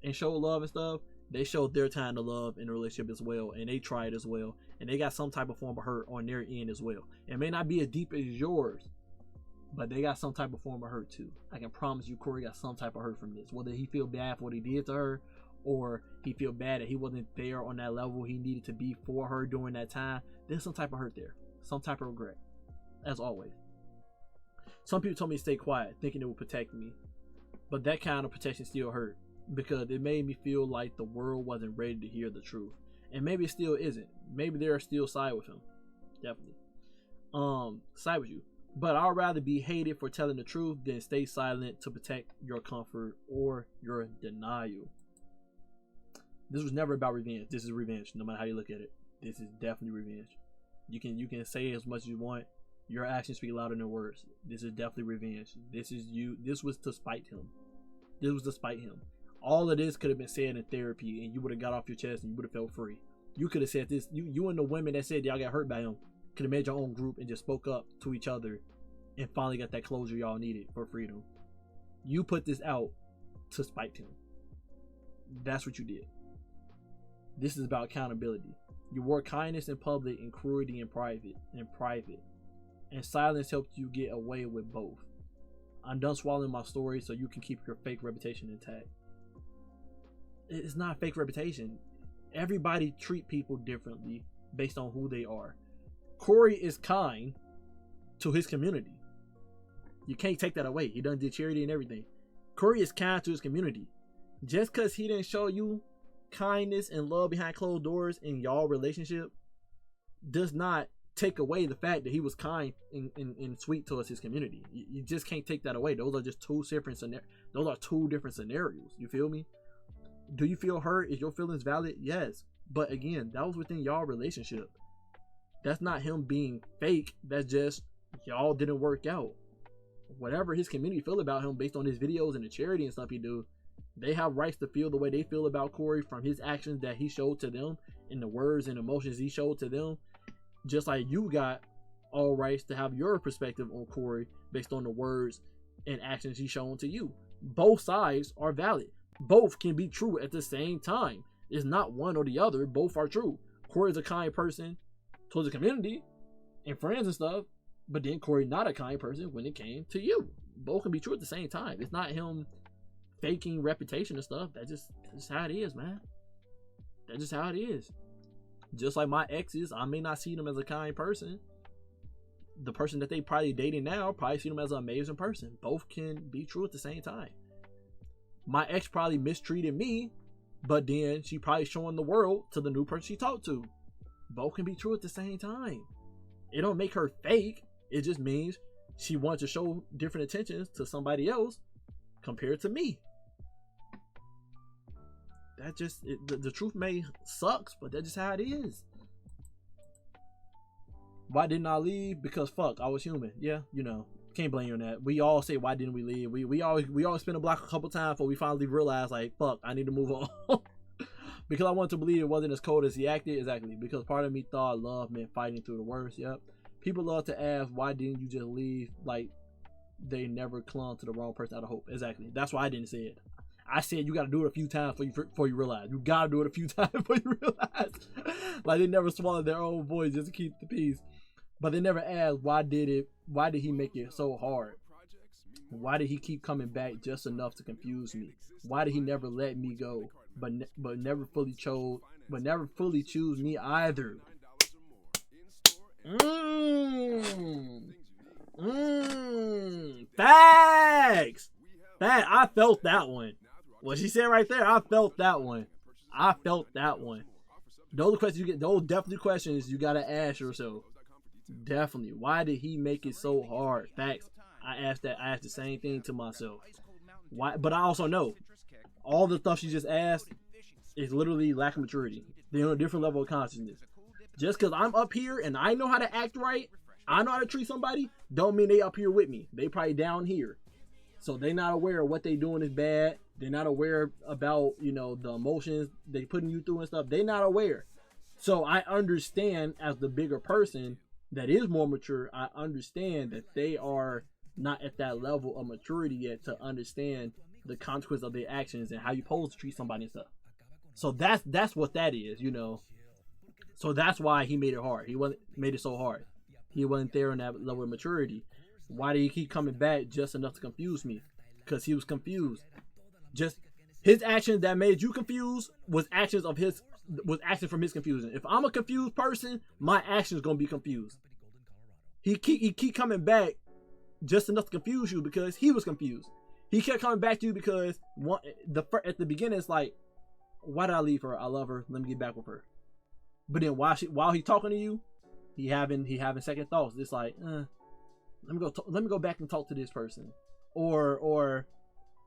A: and showed love and stuff, they showed their time to love in the relationship as well, and they tried as well, and they got some type of form of hurt on their end as well. It may not be as deep as yours, but they got some type of form of hurt too. I can promise you Cory got some type of hurt from this. Whether he feel bad for what he did to her, or he feel bad that he wasn't there on that level he needed to be for her during that time, there's some type of hurt there. Some type of regret. As always. Some people told me to stay quiet, thinking it would protect me. But that kind of protection still hurt, because it made me feel like the world wasn't ready to hear the truth. And maybe it still isn't. Maybe they're still side with him. Definitely. Side with you. But I'd rather be hated for telling the truth than stay silent to protect your comfort or your denial. This was never about revenge. This is revenge, no matter how you look at it. This is definitely revenge. You can say as much as you want. Your actions speak louder than words. This is definitely revenge. This is you. This was to spite him. This was to spite him. All of this could have been said in therapy, and you would have got off your chest and you would have felt free. You could have said this. You and the women that said y'all got hurt by him could have made your own group and just spoke up to each other and finally got that closure y'all needed for freedom. You put this out to spite him. That's what you did. This is about accountability. You wore kindness in public and cruelty in private. And silence helped you get away with both. I'm done swallowing my story so you can keep your fake reputation intact. It's not a fake reputation. Everybody treat people differently based on who they are. Cory is kind to his community. You can't take that away. He done did charity and everything. Cory is kind to his community. Just because he didn't show you kindness and love behind closed doors in y'all relationship does not take away the fact that he was kind and sweet towards his community. You just can't take that away. Those are just two different scenarios. You feel me? Do you feel hurt? Is your feelings valid? Yes. But again, that was within y'all relationship. That's not him being fake. That's just y'all didn't work out. Whatever his community feel about him based on his videos and the charity and stuff he do, they have rights to feel the way they feel about Cory from his actions that he showed to them and the words and emotions he showed to them. Just like you got all rights to have your perspective on Cory based on the words and actions he's shown to you. Both sides are valid. Both can be true at the same time. It's not one or the other. Both are true. Cory's a kind person towards the community and friends and stuff, but then Cory not a kind person when it came to you. Both can be true at the same time. It's not him faking reputation and stuff. That's just how it is, man. That's just how it is. Just like my exes, I may not see them as a kind person. The person that they probably dating now probably see them as an amazing person. Both can be true at the same time. My ex probably mistreated me, but then she probably showing the world to the new person she talked to. Both can be true at the same time. It don't make her fake. It just means she wants to show different attentions to somebody else compared to me. That just the truth may sucks, but that's just how it is. Why didn't I leave? Because fuck, I was human. Yeah, can't blame you on that. We all say, why didn't we leave? We always spin a block a couple times before we finally realize, like, fuck, I need to move on. Because I wanted to believe it wasn't as cold as he acted. Exactly. Because part of me thought love meant fighting through the worst. Yep. People love to ask, why didn't you just leave? Like they never clung to the wrong person out of hope. Exactly. That's why I didn't say it. I said you got to do it a few times before you realize. You got to do it a few times before you realize. Like they never swallowed their own voice just to keep the peace. But they never asked, why did he make it so hard? Why did he keep coming back just enough to confuse me? Why did he never let me go, but never fully choose me either? Facts. I felt that one. What she said right there, I felt that one. Those questions you get, those definitely questions you gotta ask yourself. Definitely. Why did he make it so hard? Facts. I asked the same thing to myself. Why? But I also know all the stuff she just asked is literally lack of maturity. They're on a different level of consciousness. Just because I'm up here and I know how to act right, I know how to treat somebody, don't mean they up here with me. They probably down here. So they're not aware of what they doing is bad. They're not aware about, the emotions they putting you through and stuff. They're not aware. So I understand as the bigger person that is more mature, I understand that they are not at that level of maturity yet to understand the consequence of their actions and how you're supposed to treat somebody and stuff. So that's what that is, So that's why he made it hard. He made it so hard. He wasn't there in that level of maturity. Why did he keep coming back just enough to confuse me? Because he was confused. Just his actions that made you confused was actions from his confusion. If I'm a confused person, my actions gonna be confused. He keep coming back just enough to confuse you because he was confused. He kept coming back to you because at the beginning it's like, why did I leave her? I love her. Let me get back with her. But then while he's talking to you, he having second thoughts. It's like, let me go back and talk to this person, or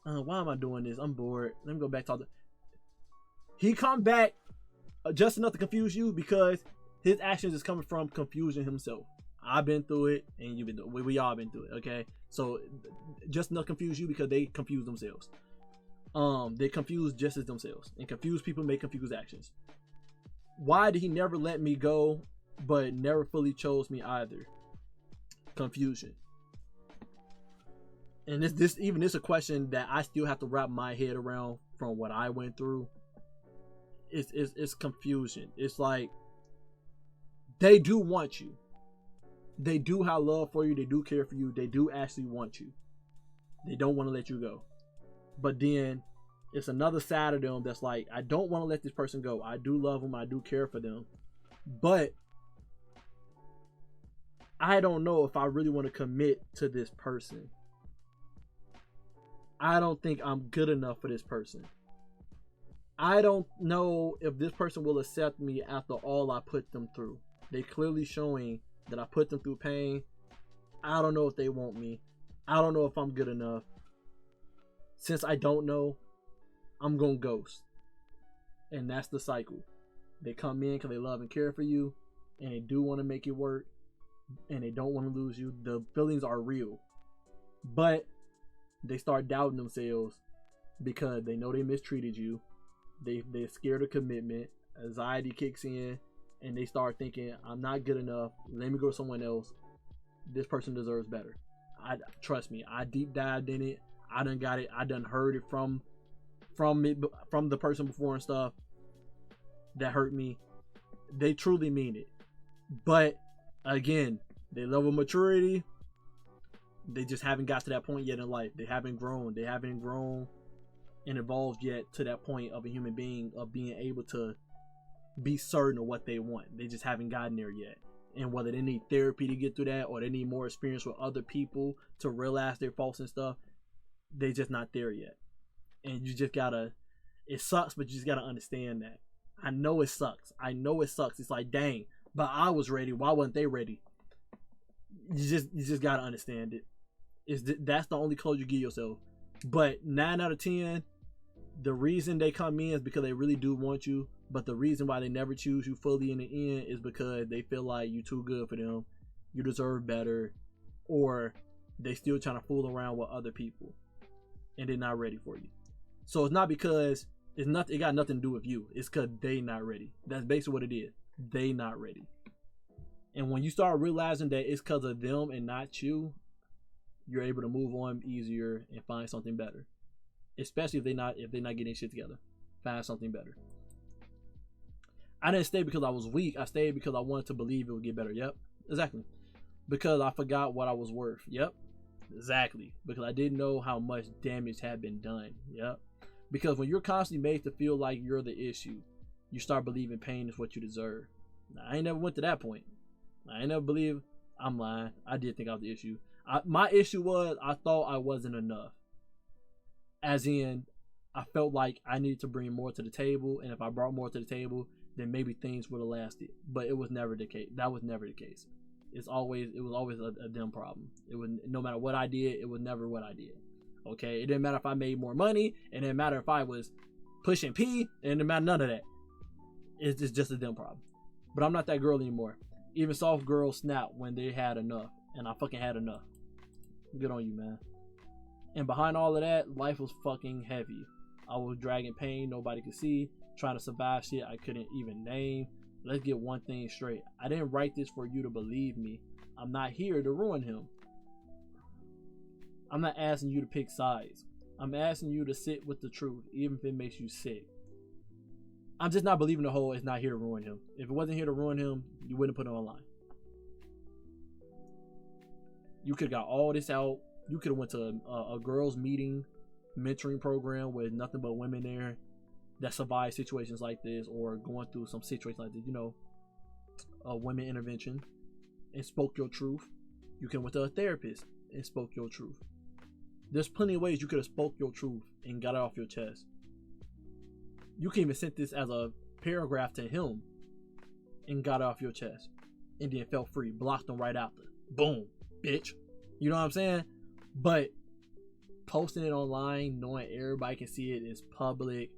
A: why am I doing this? I'm bored. Let me go back and talk to. He come back just enough to confuse you because his actions is coming from confusion himself. I've been through it, and you've been through it. We all been through it, okay? So just not confuse you because they confuse themselves. They confuse just as themselves, and confused people make confused actions. Why did he never let me go, but never fully chose me either? Confusion. And this is a question that I still have to wrap my head around from what I went through. It's confusion. It's like they do want you. They do have love for you. They do care for you. They do actually want you. They don't want to let you go. But then it's another side of them that's like, I don't want to let this person go. I do love them. I do care for them. But I don't know if I really want to commit to this person. I don't think I'm good enough for this person. I don't know if this person will accept me after all I put them through. They clearly showing that I put them through pain. I don't know if they want me. I don't know if I'm good enough. Since I don't know, I'm gonna ghost. And that's the cycle. They come in because they love and care for you, and they do want to make it work, and they don't want to lose you. The feelings are real. But they start doubting themselves because they know they mistreated you. They're scared of commitment. Anxiety kicks in, and they start thinking, I'm not good enough. Let me go to someone else. This person deserves better. Trust me, I deep dived in it. I done got it. I done heard it from the person before and stuff that hurt me. They truly mean it. But again, their level of maturity, they just haven't got to that point yet in life. They haven't grown. They haven't grown and evolved yet to that point of a human being, of being able to be certain of what they want. They just haven't gotten there yet. And whether they need therapy to get through that, or they need more experience with other people to realize their faults and stuff, they just not there yet. And you just gotta, it sucks, but you just gotta understand that. I know it sucks. It's like, dang, but I was ready. Why wasn't they ready? You just gotta understand it. That's the only closure you give yourself. But 9 out of 10, the reason they come in is because they really do want you. But the reason why they never choose you fully in the end is because they feel like you're too good for them, you deserve better, or they still trying to fool around with other people and they're not ready for you. So it's not because it got nothing to do with you. It's because they not ready. That's basically what it is. They not ready. And when you start realizing that it's because of them and not you, you're able to move on easier and find something better. Especially if they're not getting shit together. Find something better. I didn't stay because I was weak. I stayed because I wanted to believe it would get better. Yep, exactly. Because I forgot what I was worth. Yep, exactly. Because I didn't know how much damage had been done. Yep. Because when you're constantly made to feel like you're the issue, you start believing pain is what you deserve. Now, I ain't never went to that point. I ain't never believed. I'm lying. I did think I was the issue. My issue was I thought I wasn't enough. As in, I felt like I needed to bring more to the table, and if I brought more to the table, then maybe things would have lasted. But it was never the case. That was never the case. It was always a them problem. It was, no matter what I did, it was never what I did. Okay, it didn't matter if I made more money. It didn't matter if I was pushing P. It didn't matter none of that. It's just a them problem. But I'm not that girl anymore. Even soft girls snap when they had enough, and I fucking had enough. Good on you, man. And behind all of that, life was fucking heavy. I was dragging pain nobody could see, trying to survive shit I couldn't even name. Let's get one thing straight. I didn't write this for you to believe me. I'm not here to ruin him. I'm not asking you to pick sides. I'm asking you to sit with the truth, even if it makes you sick. I'm just not believing the whole it's not here to ruin him. If it wasn't here to ruin him, you wouldn't put it online. You could have got all this out. You could have went to a girls' meeting, mentoring program with nothing but women there that survive situations like this, or going through some situation like this, a women intervention, and spoke your truth. You can went to a therapist and spoke your truth. There's plenty of ways you could have spoke your truth and got it off your chest. You can even sent this as a paragraph to him and got it off your chest, and then felt free, blocked him right after. Boom, bitch. You know what I'm saying? But posting it online, knowing everybody can see it, is public.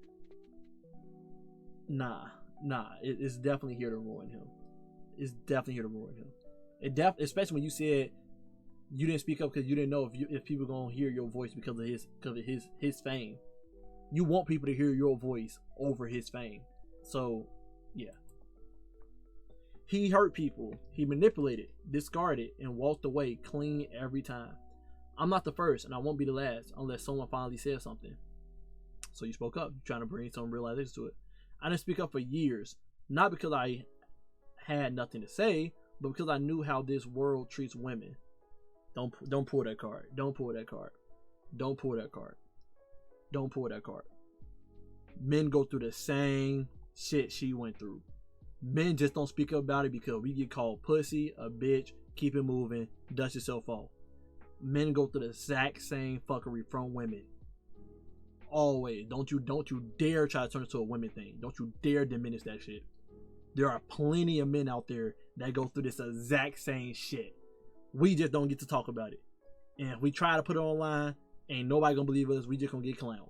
A: Nah. It's definitely here to ruin him. It's definitely here to ruin him. Especially when you said you didn't speak up because you didn't know if people gonna hear your voice because of his fame. You want people to hear your voice over his fame. So, yeah. He hurt people. He manipulated, discarded, and walked away clean every time. I'm not the first, and I won't be the last unless someone finally says something. So you spoke up. You're trying to bring some realization to it. I didn't speak up for years, not because I had nothing to say, but because I knew how this world treats women. Don't pull that card. Don't pull that card. Don't pull that card. Don't pull that card. Men go through the same shit she went through. Men just don't speak up about it because we get called pussy, a bitch, keep it moving, dust yourself off. Men go through the exact same fuckery from women. Always. Don't you dare try to turn it to a women thing. Don't you dare diminish that shit. There are plenty of men out there that go through this exact same shit. We just don't get to talk about it. And if we try to put it online, ain't nobody gonna believe us. We just gonna get clowned.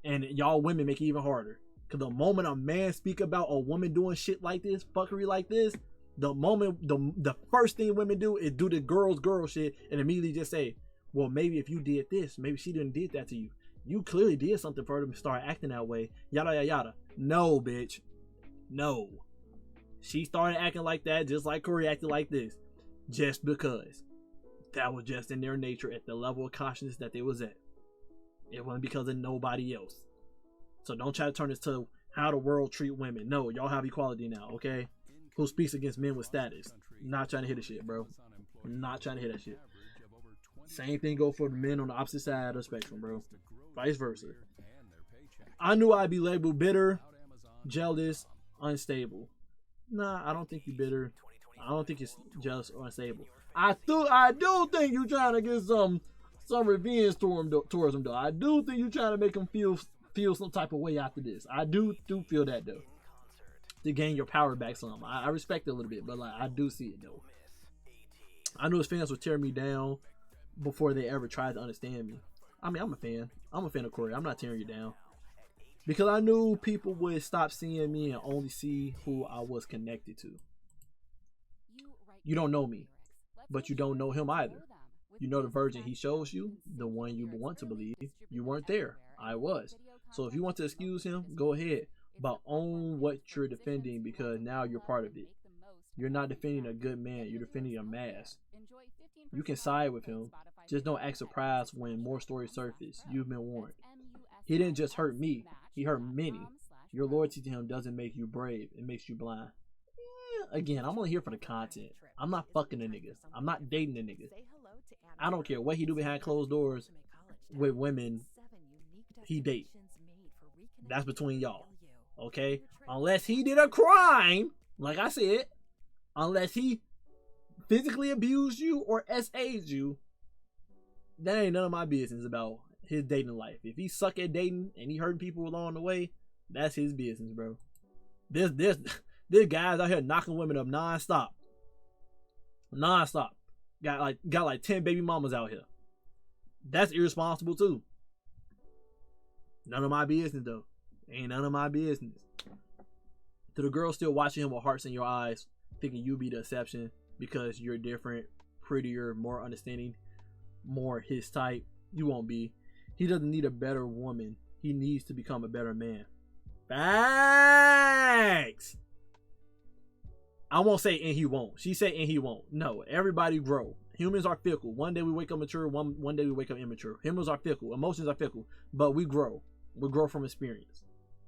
A: And y'all women make it even harder. Cause the moment a man speak about a woman doing shit like this, fuckery like this, the first thing women do is do the girl shit and immediately just say, well, maybe if you did this, maybe she didn't did that to you. You clearly did something for her to start acting that way. Yada yada yada. No, bitch. No. She started acting like that just like Corey acted like this. Just because. That was just in their nature at the level of consciousness that they was at. It wasn't because of nobody else. So don't try to turn this to how the world treat women. No, y'all have equality now, okay? Who speaks against men with status? Not trying to hit the shit, bro. Not trying to hit that shit. Same thing go for the men on the opposite side of the spectrum, bro. Vice versa. I knew I'd be labeled bitter, jealous, unstable. Nah, I don't think you're bitter. I don't think it's jealous or unstable. I do think you're trying to get some revenge towards him though. I do think you're trying to make him feel some type of way after this. I do feel that though. To gain your power back some. I respect it a little bit, but like I do see it though. I knew his fans would tear me down before they ever tried to understand me. I mean, I'm a fan. I'm a fan of Corey. I'm not tearing you down. Because I knew people would stop seeing me and only see who I was connected to. You don't know me, but you don't know him either. You know the version he shows you, the one you want to believe. You weren't there. I was. So if you want to excuse him, go ahead. But own what you're defending because now you're part of it. You're not defending a good man. You're defending a mask. You can side with him. Just don't act surprised when more stories surface. You've been warned. He didn't just hurt me. He hurt many. Your loyalty to him doesn't make you brave. It makes you blind. Again, I'm only here for the content. I'm not fucking the niggas. I'm not dating the niggas. I don't care what he do behind closed doors with women he date. That's between y'all. Okay? Unless he did a crime, like I said, unless he physically abused you or SA'd you, that ain't none of my business about his dating life. If he suck at dating and he hurting people along the way, that's his business, bro. There's guys out here knocking women up non-stop. Got like 10 baby mamas out here. That's irresponsible too. None of my business though. Ain't none of my business. To the girl still watching him with hearts in your eyes, thinking you be the exception because you're different, prettier, more understanding, more his type, you won't be. He doesn't need a better woman. He needs to become a better man. Facts. I won't say and he won't. She said and he won't. No, everybody grow. Humans are fickle. One day we wake up mature, one day we wake up immature. Humans are fickle. Emotions are fickle. But we grow. We grow from experience.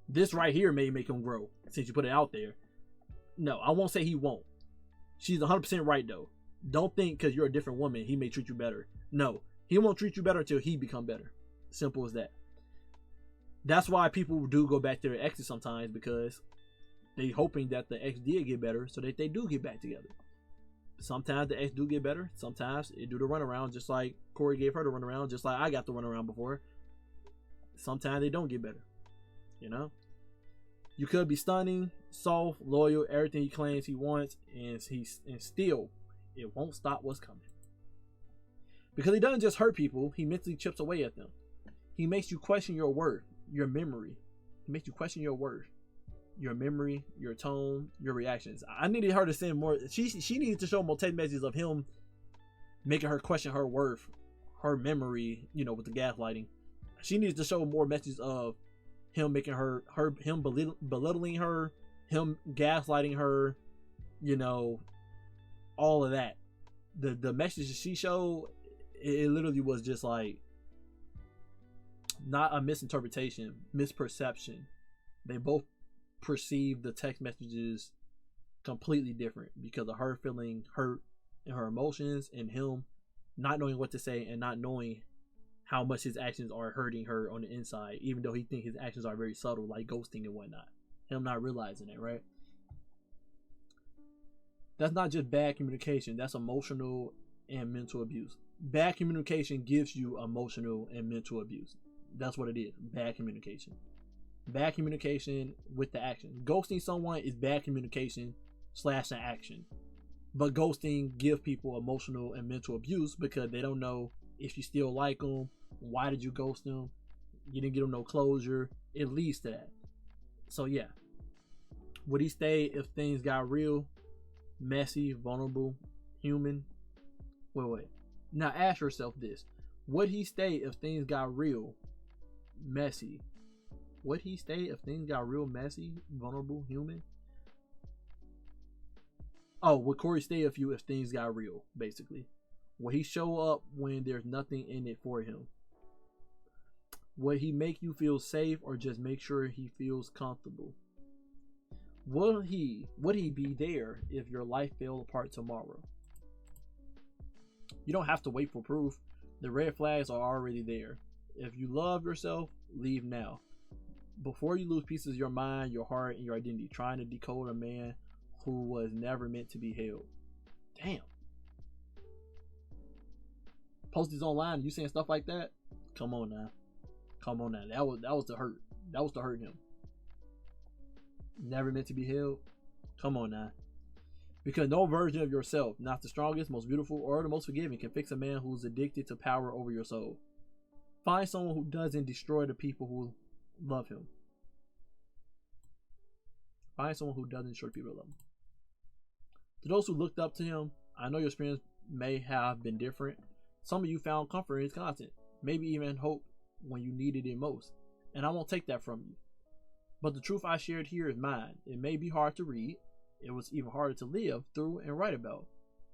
A: This right here may make him grow since you put it out there. No, I won't say he won't. She's 100% right though. Don't think because you're a different woman he may treat you better. No, he won't treat you better until he become better. Simple as that. That's why people do go back to their exes sometimes, because they hoping that the ex did get better so that they do get back together. Sometimes the ex do get better. Sometimes it do the runaround, just like Corey gave her the runaround, just like I got the runaround before. Sometimes they don't get better. You know? You could be stunning, soft, loyal, everything he claims he wants, and still it won't stop what's coming. Because he doesn't just hurt people, he mentally chips away at them. He makes you question your worth, your memory. He makes you question your worth. your memory, your tone, your reactions. I needed her to send more. She needed to show more text messages of him making her question her worth, her memory, you know, with the gaslighting. She needs to show more messages of him making him belittling her, him gaslighting her, you know, all of that. The messages she showed, it literally was just like not a misinterpretation, misperception. They both perceived the text messages completely different because of her feeling hurt in her emotions and him not knowing what to say and not knowing how much his actions are hurting her on the inside, even though he thinks his actions are very subtle, like ghosting and whatnot. Him not realizing it, right? That's not just bad communication. That's emotional and mental abuse. Bad communication gives you emotional and mental abuse. That's what it is. Bad communication. Bad communication with the action. Ghosting someone is bad communication / an action. But ghosting gives people emotional and mental abuse because they don't know if you still like them. Why did you ghost them? You didn't give them no closure. It leads to that. So yeah. Would he stay if things got real? Messy, vulnerable, human? Wait. Now ask yourself this. Would he stay if things got real? Messy. Would he stay if things got real messy, vulnerable, human? Oh, would Cory stay if things got real, basically? Will he show up when there's nothing in it for him? Would he make you feel safe or just make sure he feels comfortable? Would he be there if your life fell apart tomorrow? You don't have to wait for proof. The red flags are already there. If you love yourself, leave now. Before you lose pieces of your mind, your heart, and your identity trying to decode a man who was never meant to be held. Damn. Post this online, you saying stuff like that? Come on now. That was the hurt. That was to hurt him. Never meant to be held. Come on now. Because no version of yourself, not the strongest, most beautiful, or the most forgiving, can fix a man who's addicted to power over your soul. Find someone who doesn't destroy the people who love him. Find someone who doesn't destroy people who love him. To those who looked up to him, I know your experience may have been different. Some of you found comfort in his content, maybe even hope when you needed it most. And I won't take that from you. But the truth I shared here is mine. It may be hard to read. It was even harder to live through and write about.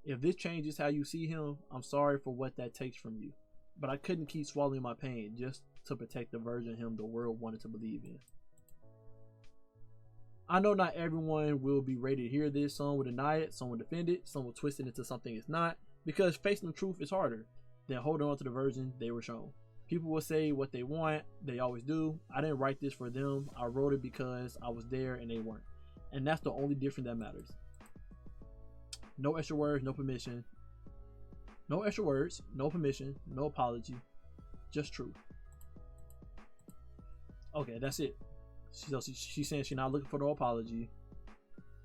A: If this changes how you see him, I'm sorry for what that takes from you. But I couldn't keep swallowing my pain just to protect the version of him the world wanted to believe in. I know not everyone will be ready to hear this. Some will deny it, some will defend it, some will twist it into something it's not, because facing the truth is harder than holding on to the version they were shown. People will say what they want, they always do. I didn't write this for them. I wrote it because I was there and they weren't. And that's the only difference that matters. No extra words, no permission. No extra words, no permission, no apology. Just truth. Okay, that's it. She's saying she's not looking for no apology.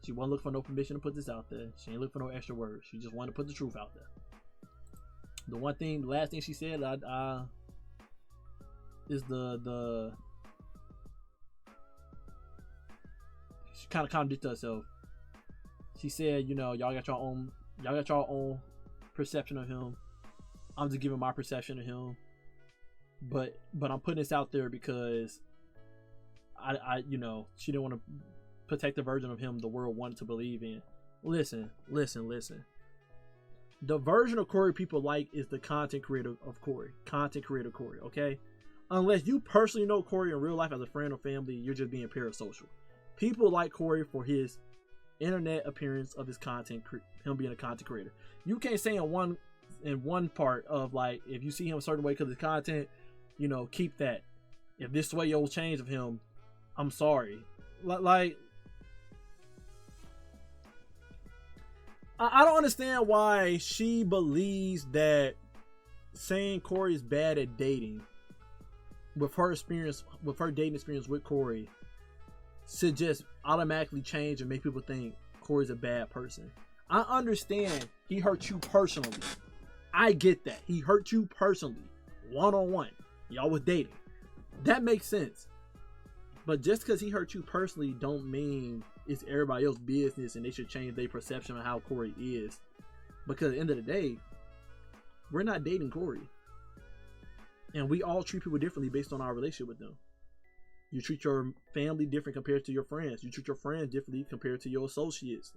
A: She wasn't looking for no permission to put this out there. She ain't looking for no extra words. She just wanted to put the truth out there. The last thing she said, is the she kind of contradicted herself. She said, you know, y'all got your own perception of him. I'm just giving my perception of him. But I'm putting this out there because I you know, she didn't want to protect the version of him the world wanted to believe in. Listen. The version of Cory people like is the content creator of Cory. Content creator Cory, okay? Unless you personally know Cory in real life as a friend or family, you're just being parasocial. People like Cory for his internet appearance of his content, him being a content creator. You can't say in one part of, like, if you see him a certain way because of his content, you know, keep that. If this way you'll change of him, I'm sorry. Like, I don't understand why she believes that saying Cory is bad at dating with her dating experience with Cory should just automatically change and make people think Cory's a bad person. I understand he hurt you personally. I get that. He hurt you personally. One-on-one. Y'all was dating. That makes sense. But just because he hurt you personally don't mean it's everybody else's business and they should change their perception of how Corey is. Because at the end of the day, we're not dating Corey. And we all treat people differently based on our relationship with them. You treat your family different compared to your friends. You treat your friends differently compared to your associates.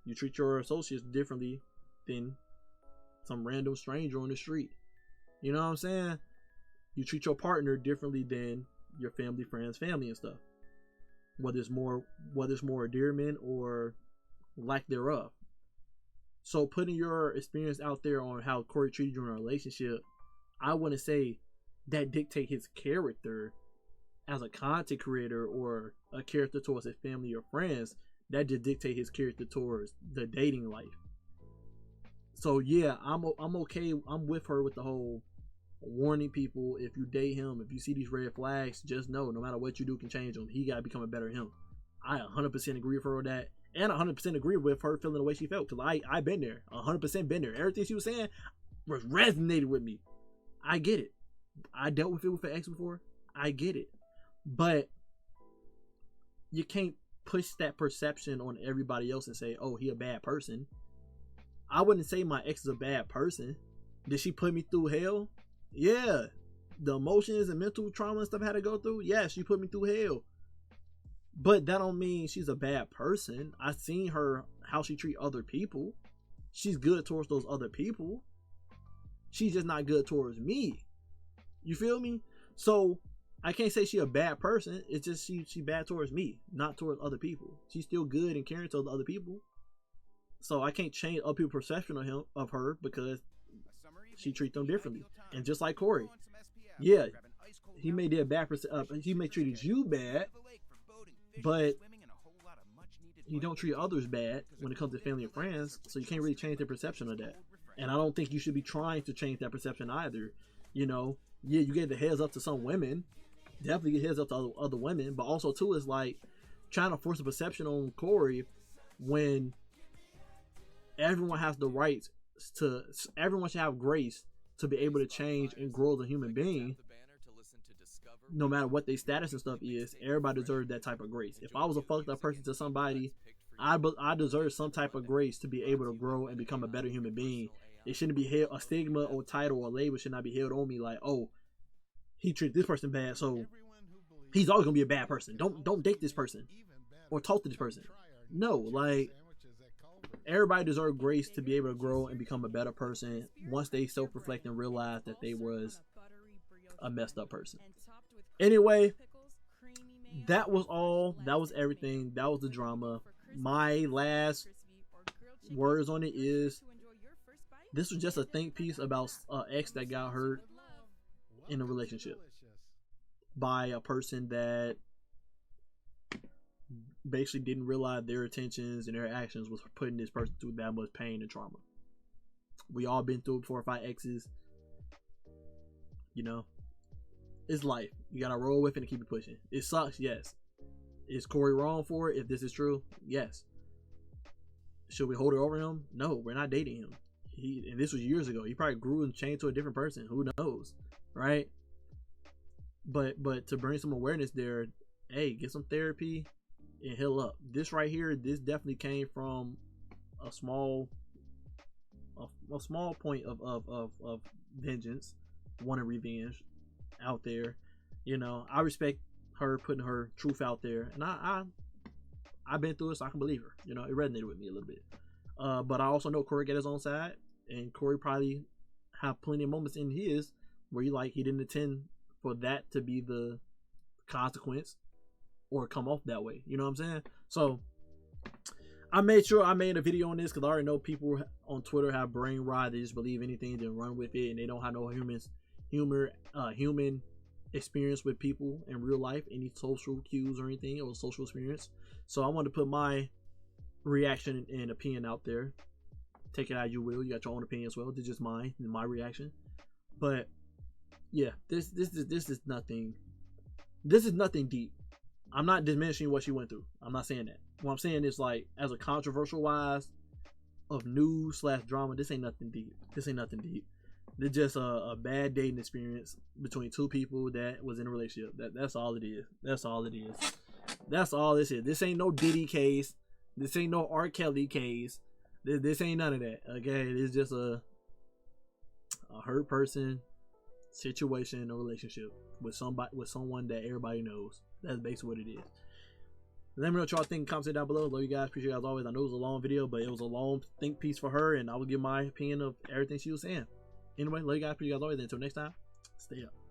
A: You treat your associates differently than some random stranger on the street. You know what I'm saying? You treat your partner differently than your family, friends, family and stuff. Whether it's more endearment or lack thereof. So putting your experience out there on how Corey treated you in a relationship, I wouldn't say that dictate his character as a content creator or a character towards his family or friends. That just dictate his character towards the dating life. So yeah, I'm okay. I'm with her with the whole warning people, if you date him, if you see these red flags, just know no matter what you do can change him. He got to become a better him. I 100% agree with her with that, and 100% agree with her feeling the way she felt, because I been there, 100% been there. Everything she was saying was resonated with me. I get it. I dealt with it with an ex before. I get it. But you can't push that perception on everybody else and say, oh, he a bad person. I wouldn't say my ex is a bad person. Did she put me through hell? Yeah. The emotions and mental trauma and stuff I had to go through? Yeah, she put me through hell. But that don't mean she's a bad person. I seen her, how she treat other people. She's good towards those other people. She's just not good towards me. You feel me? So I can't say she a bad person. It's just she bad towards me, not towards other people. She's still good and caring towards other people. So I can't change other people's perception of her because she treats them differently. And just like Corey, yeah, he may did bad. He may treated you bad, but he don't treat others bad when it comes to family and friends. So you can't really change their perception of that. And I don't think you should be trying to change that perception either. You know, yeah, you gave the heads up to some women, definitely get heads up to other women, but also too is like trying to force a perception on Corey when everyone has the right to, everyone should have grace to be able to change and grow as a human being. No matter what their status and stuff is, everybody deserves that type of grace. If I was a fucked up person to somebody, I deserve some type of grace to be able to grow and become a better human being. It shouldn't be held, a stigma or title or label should not be held on me like, oh, he treated this person bad, so he's always gonna be a bad person. Don't date this person or talk to this person. No, like everybody deserves grace to be able to grow and become a better person once they self-reflect and realize that they was a messed up person. Anyway, that was all. That was everything. That was the drama. My last words on it is this was just a think piece about an ex that got hurt in a relationship by a person that basically didn't realize their intentions and their actions was putting this person through that much pain and trauma. We all been through 4 or 5 exes. You know, it's life. You gotta roll with it and keep it pushing. It sucks, yes. Is Corey wrong for it? If this is true, yes. Should we hold it over him? No, we're not dating him. And this was years ago. He probably grew and changed to a different person. Who knows, right? But to bring some awareness there, hey, get some therapy and heal up. This right here, this definitely came from a small point of vengeance, wanting revenge out there. You know, I respect her putting her truth out there, and I've been through it, so I can believe her. You know, it resonated with me a little bit. But I also know Corey got his own side, and Corey probably have plenty of moments in his where he didn't intend for that to be the consequence or come off that way. You know what I'm saying? So I made sure I made a video on this because I already know people on Twitter have brain rot. They just believe anything, then run with it, and they don't have no human experience with people in real life, any social cues or anything, or social experience. So I wanted to put my reaction and opinion out there. Take it how you will. You got your own opinion as well. This is just mine and my reaction. But yeah, this is nothing. This is nothing deep. I'm not diminishing what she went through. I'm not saying that. What I'm saying is, like, as a controversial wise of news / drama, this ain't nothing deep. This ain't nothing deep. It's just a bad dating experience between two people that was in a relationship. That's all it is. That's all it is. That's all this is. This ain't no Diddy case. This ain't no R. Kelly case. This ain't none of that. Okay, it's just a hurt person situation in a relationship with someone that everybody knows. That's basically what it is. Let me know what y'all think. Comment down below. Love you guys. Appreciate you as always. I know it was a long video, but it was a long think piece for her, and I will give my opinion of everything she was saying. Anyway, love you guys. Appreciate you as always. Until next time, stay up.